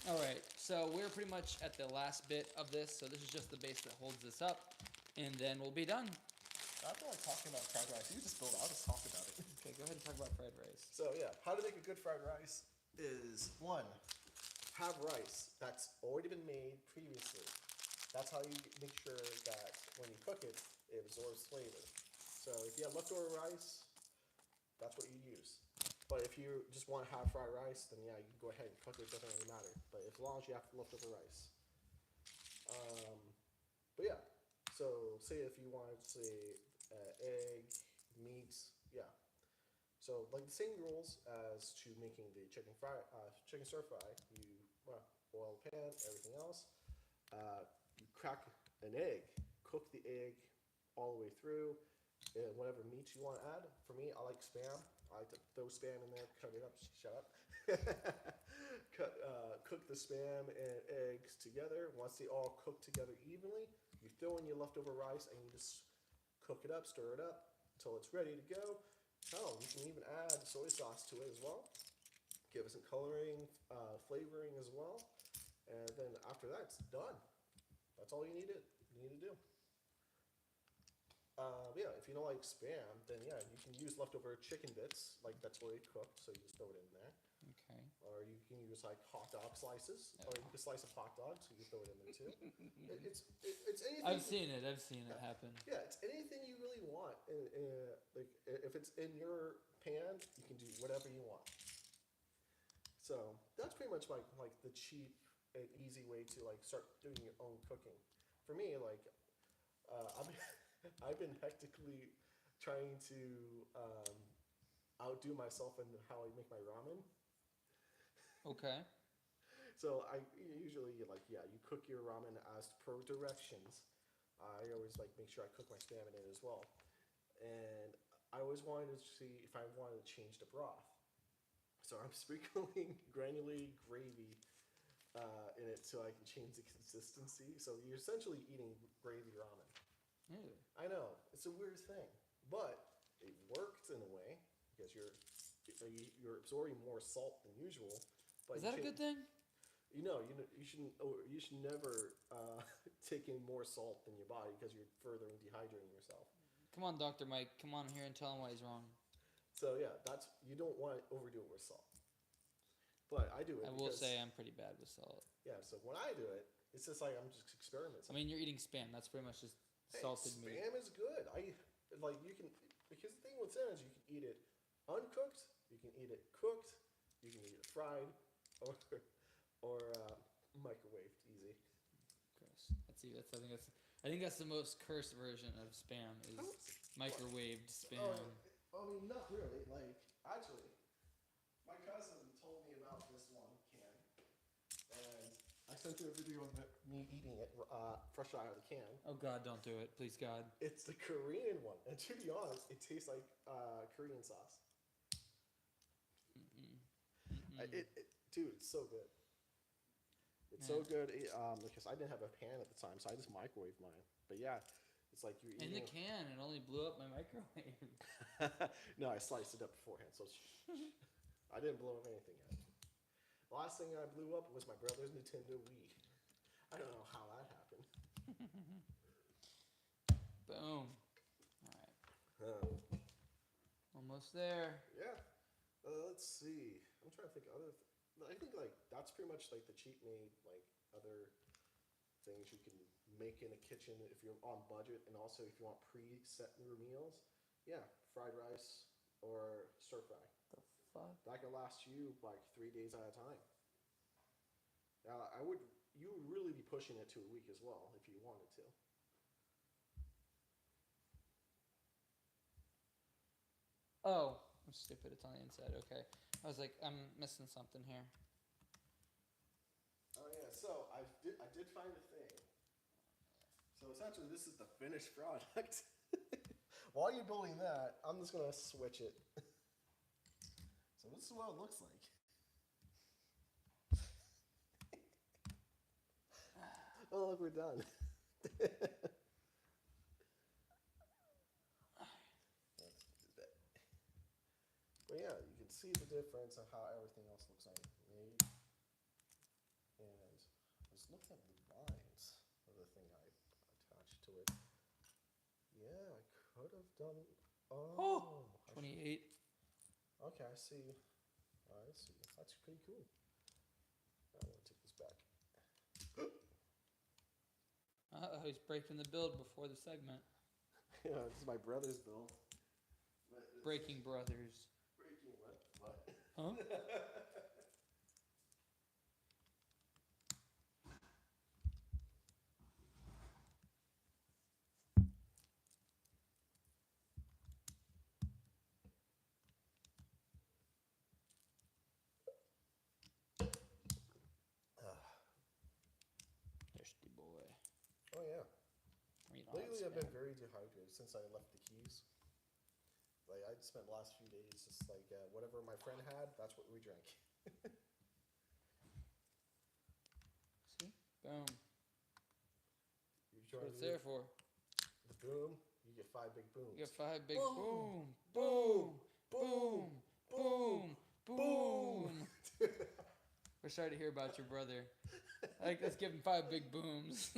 All right. So we're pretty much at the last bit of this. So this is just the base that holds this up, and then we'll be done. I feel like talking about fried rice. You just build it. I'll just talk about it. Okay. Go ahead and talk about fried rice. So yeah, how to make a good fried rice is one, have rice that's already been made previously. That's how you make sure that when you cook it, it absorbs flavor. So if you have leftover rice, that's what you use. But if you just want to have fried rice, then yeah, you can go ahead and cook it. It doesn't really matter. But as long as you have leftover rice. But yeah, so say if you wanted to say egg, meat, yeah. So like the same rules as to making the chicken stir fry. You oil pan, everything else. You crack an egg, cook the egg all the way through. Whatever meat you want to add. For me, I like Spam. I like to throw Spam in there, cut it up. Shut up. Cook the Spam and eggs together. Once they all cook together evenly, you throw in your leftover rice and you just cook it up, stir it up until it's ready to go. Oh, you can even add soy sauce to it as well. Give it some coloring, flavoring as well. And then after that, it's done. That's all you need to do. Yeah, if you don't like Spam, then yeah, you can use leftover chicken bits, like that's already cooked, so you just throw it in there. Okay. Or you can use like hot dog slices, or you can slice a hot dog, so you throw it in there too. It's anything. I've seen it happen. Yeah, it's anything you really want. Like if it's in your pan, you can do whatever you want. So that's pretty much like the cheap and easy way to like start doing your own cooking. For me, like I've been hectically trying to outdo myself in how I make my ramen. Okay. So I usually you cook your ramen as per directions. I always like make sure I cook my Spam in it as well, and I always wanted to see if I wanted to change the broth. So I'm sprinkling granulated gravy in it so I can change the consistency. So you're essentially eating gravy ramen. Ew. I know it's a weird thing, but it worked in a way because you're absorbing more salt than usual. But Is that a good thing? You should never take in more salt than your body because you're further dehydrating yourself. Come on, Dr. Mike. Come on here and tell him why he's wrong. So yeah, you don't want to overdo it with salt. But I do it. I will say I'm pretty bad with salt. Yeah, so when I do it, it's just like I'm just experimenting. I mean, you're eating Spam. That's pretty much just salted meat. Spam is good. Because the thing with Spam is you can eat it uncooked, you can eat it cooked, you can eat it fried, or microwaved. Easy. Gross. I think that's the most cursed version of Spam is microwaved Spam. I mean, not really. Like, actually, my cousin told me about this one can, and I sent her a video of me eating it fresh out of the can. Oh God, don't do it, please God. It's the Korean one, and to be honest, it tastes like Korean sauce. Dude, it's so good. It's so good because I didn't have a pan at the time, so I just microwaved mine. But yeah, it's like you're eating. In the can, it only blew up my microwave. No, I sliced it up beforehand, so I didn't blow up anything yet. The last thing I blew up was my brother's Nintendo Wii. I don't know how that happened. Boom. Alright. Uh, Almost there. yeah. Let's see. I'm trying to think of other. I think like that's pretty much like the cheap made like other things you can make in a kitchen if you're on budget, and also if you want pre-set your meals. Yeah, fried rice or stir fry. The fuck? That can last you like 3 days at a time. Now, I would you would really be pushing it to a week as well if you wanted to. Oh, I'm stupid. It's on the inside. Okay. I was like, I'm missing something here. Oh yeah, so I did find a thing. So essentially, this is the finished product. While you're building that, I'm just gonna switch it. So this is what it looks like. Oh look, we're done. But yeah, you can see the difference of how everything else looks like made. And I was looking at the lines of the thing I attached to it. Yeah, I could have done. Oh, I should- 28. okay, I see. I see. That's pretty cool. I want to take this back. He's breaking the build before the segment. Yeah, this is my brother's bill. But it's- Breaking Brothers. Breaking what? What? Huh? Thirsty boy. Oh yeah. I mean, oh, Lately, I've been yeah. very dehydrated since I left the Keys. Like I spent the last few days just like whatever my friend had, that's what we drank. See? Boom. You That's try what to it's do there for. the boom, you get 5 big booms. You got 5 big Boom! boom, Boom! boom, Boom! boom. We're sorry to hear about your brother. Let's give him 5 big booms.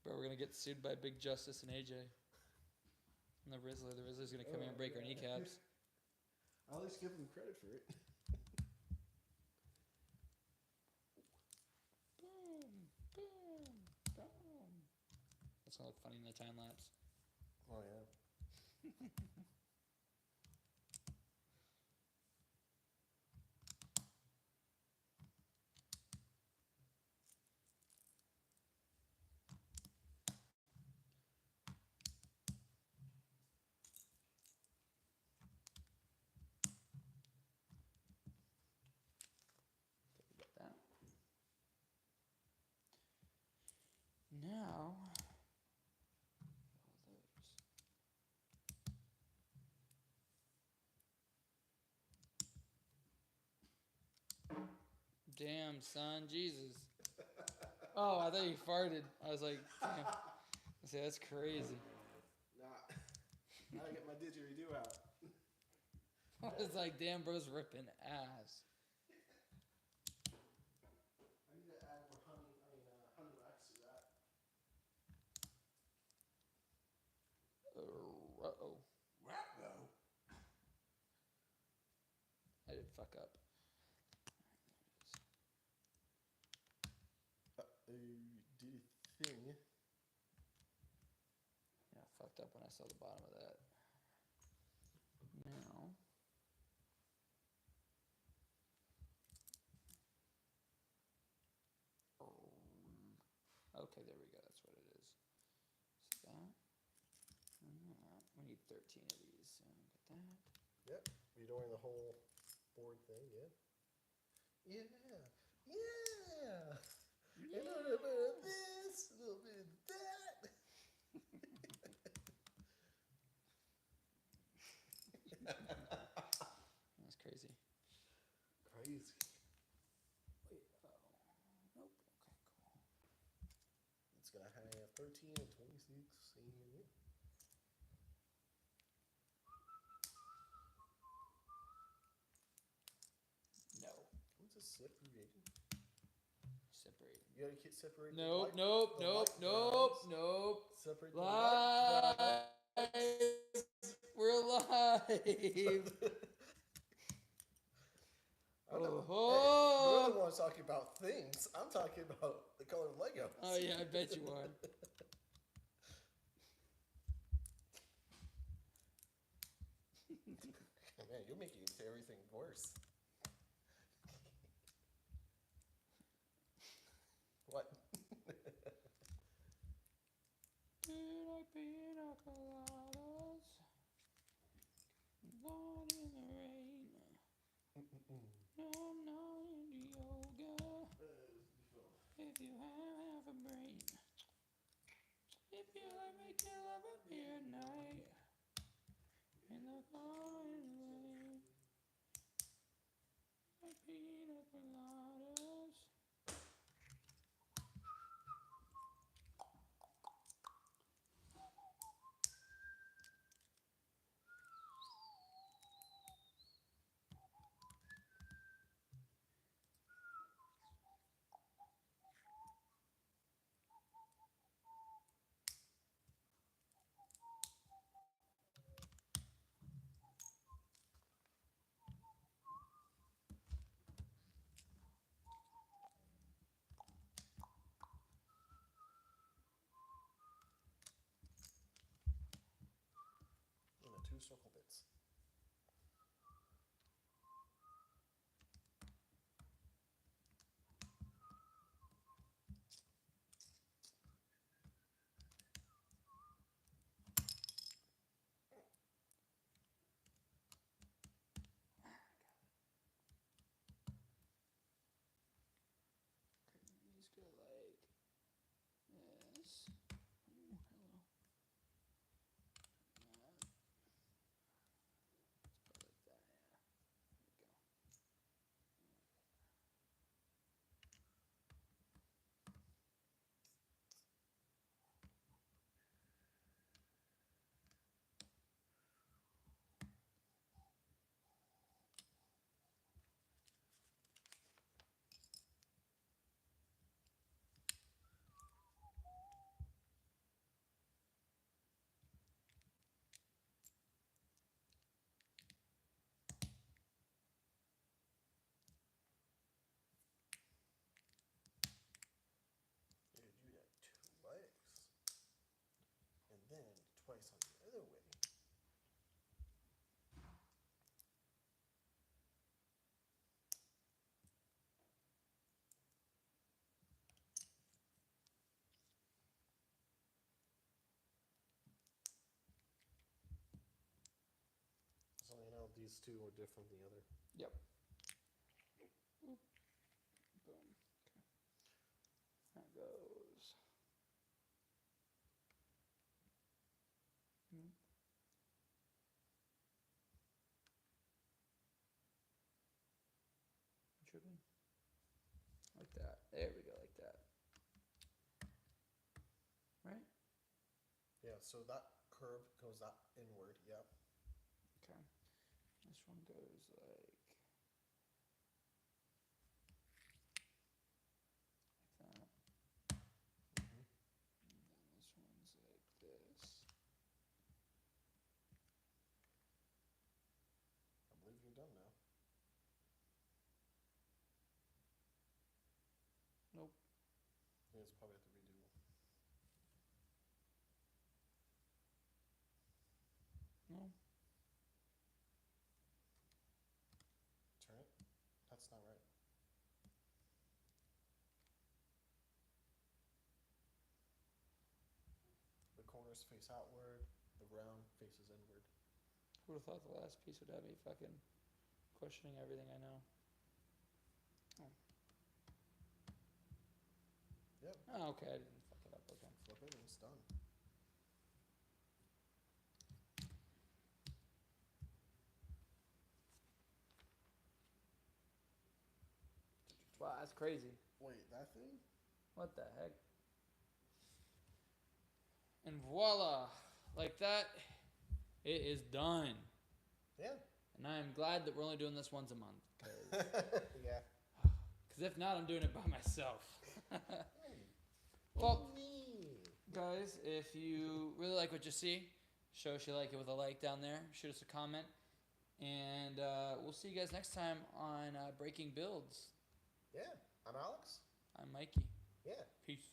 Bro, we're gonna get sued by Big Justice and AJ. And the Rizzler. The Rizzler's gonna come here and break our kneecaps. I'll at least give them credit for it. Boom, boom, boom. That's gonna look funny in the time lapse. Oh yeah. Think about that. Now, all those. Damn, son, Jesus. Oh, I thought you farted. I was like, damn. I say that's crazy. Nah. I gotta get my didgeridoo out. I was like, damn, bro's ripping ass. I need to add more honey wax to that. Uh-oh. Rap though. I did fuck up. Did a thing. Yeah, I fucked up when I saw the bottom of that. Now. Okay, there we go. That's what it is. So that. And that. We need 13 of these. So get that. Yep. You're doing the whole board thing, yeah? Yeah. Yeah. A little bit of this, a little bit of that. That's crazy. Crazy. Wait, oh. Nope. Okay, cool. It's gonna have 13 and 26 in it. No. What's a slip reagent? Separate. You gotta separate. Nope, the nope, the nope, light nope, browns. nope. Separate the light Live. We're live. I know. Hey, you're the Oh. one talking about things. I'm talking about the color Legos. Oh yeah, I bet you are. Man, you're making everything worse. What? Do you like pina coladas? Gone in the rain. No, I'm not into yoga. If you have a brain. If you like making love at midnight. In the car in the lane. Like pina coladas. In the 2 circle bits. Let's go like this. Ooh, hello. Let's put it like that, yeah. There we go. You do that 2 legs. And then twice on the other way. So you know these 2 are different than the other. Yep. Oop. Boom. Okay. That goes. Hmm. Tripping. Like that. There we go, like that. Right? Yeah, so that curve goes that inward, yep. Okay. This one goes like that. Mm-hmm. And then this one's like this. I believe you're done now. Nope. You guys probably have to redo. No. Turn it. That's not right. The corners face outward, the round faces inward. Who would have thought the last piece would have me fucking questioning everything I know? Yep. Oh, okay, I didn't fuck it up. Okay. Flip it and it's done. Wow, that's crazy. Wait, that thing? What the heck? And voila, like that, it is done. Yeah. And I am glad that we're only doing this once a month. Because Yeah. if not, I'm doing it by myself. Well, Me. guys, if you really like what you see, show us you like it with a like down there. Shoot us a comment. And we'll see you guys next time on Breaking Builds. Yeah, I'm Alex. I'm Mikey. Yeah. Peace.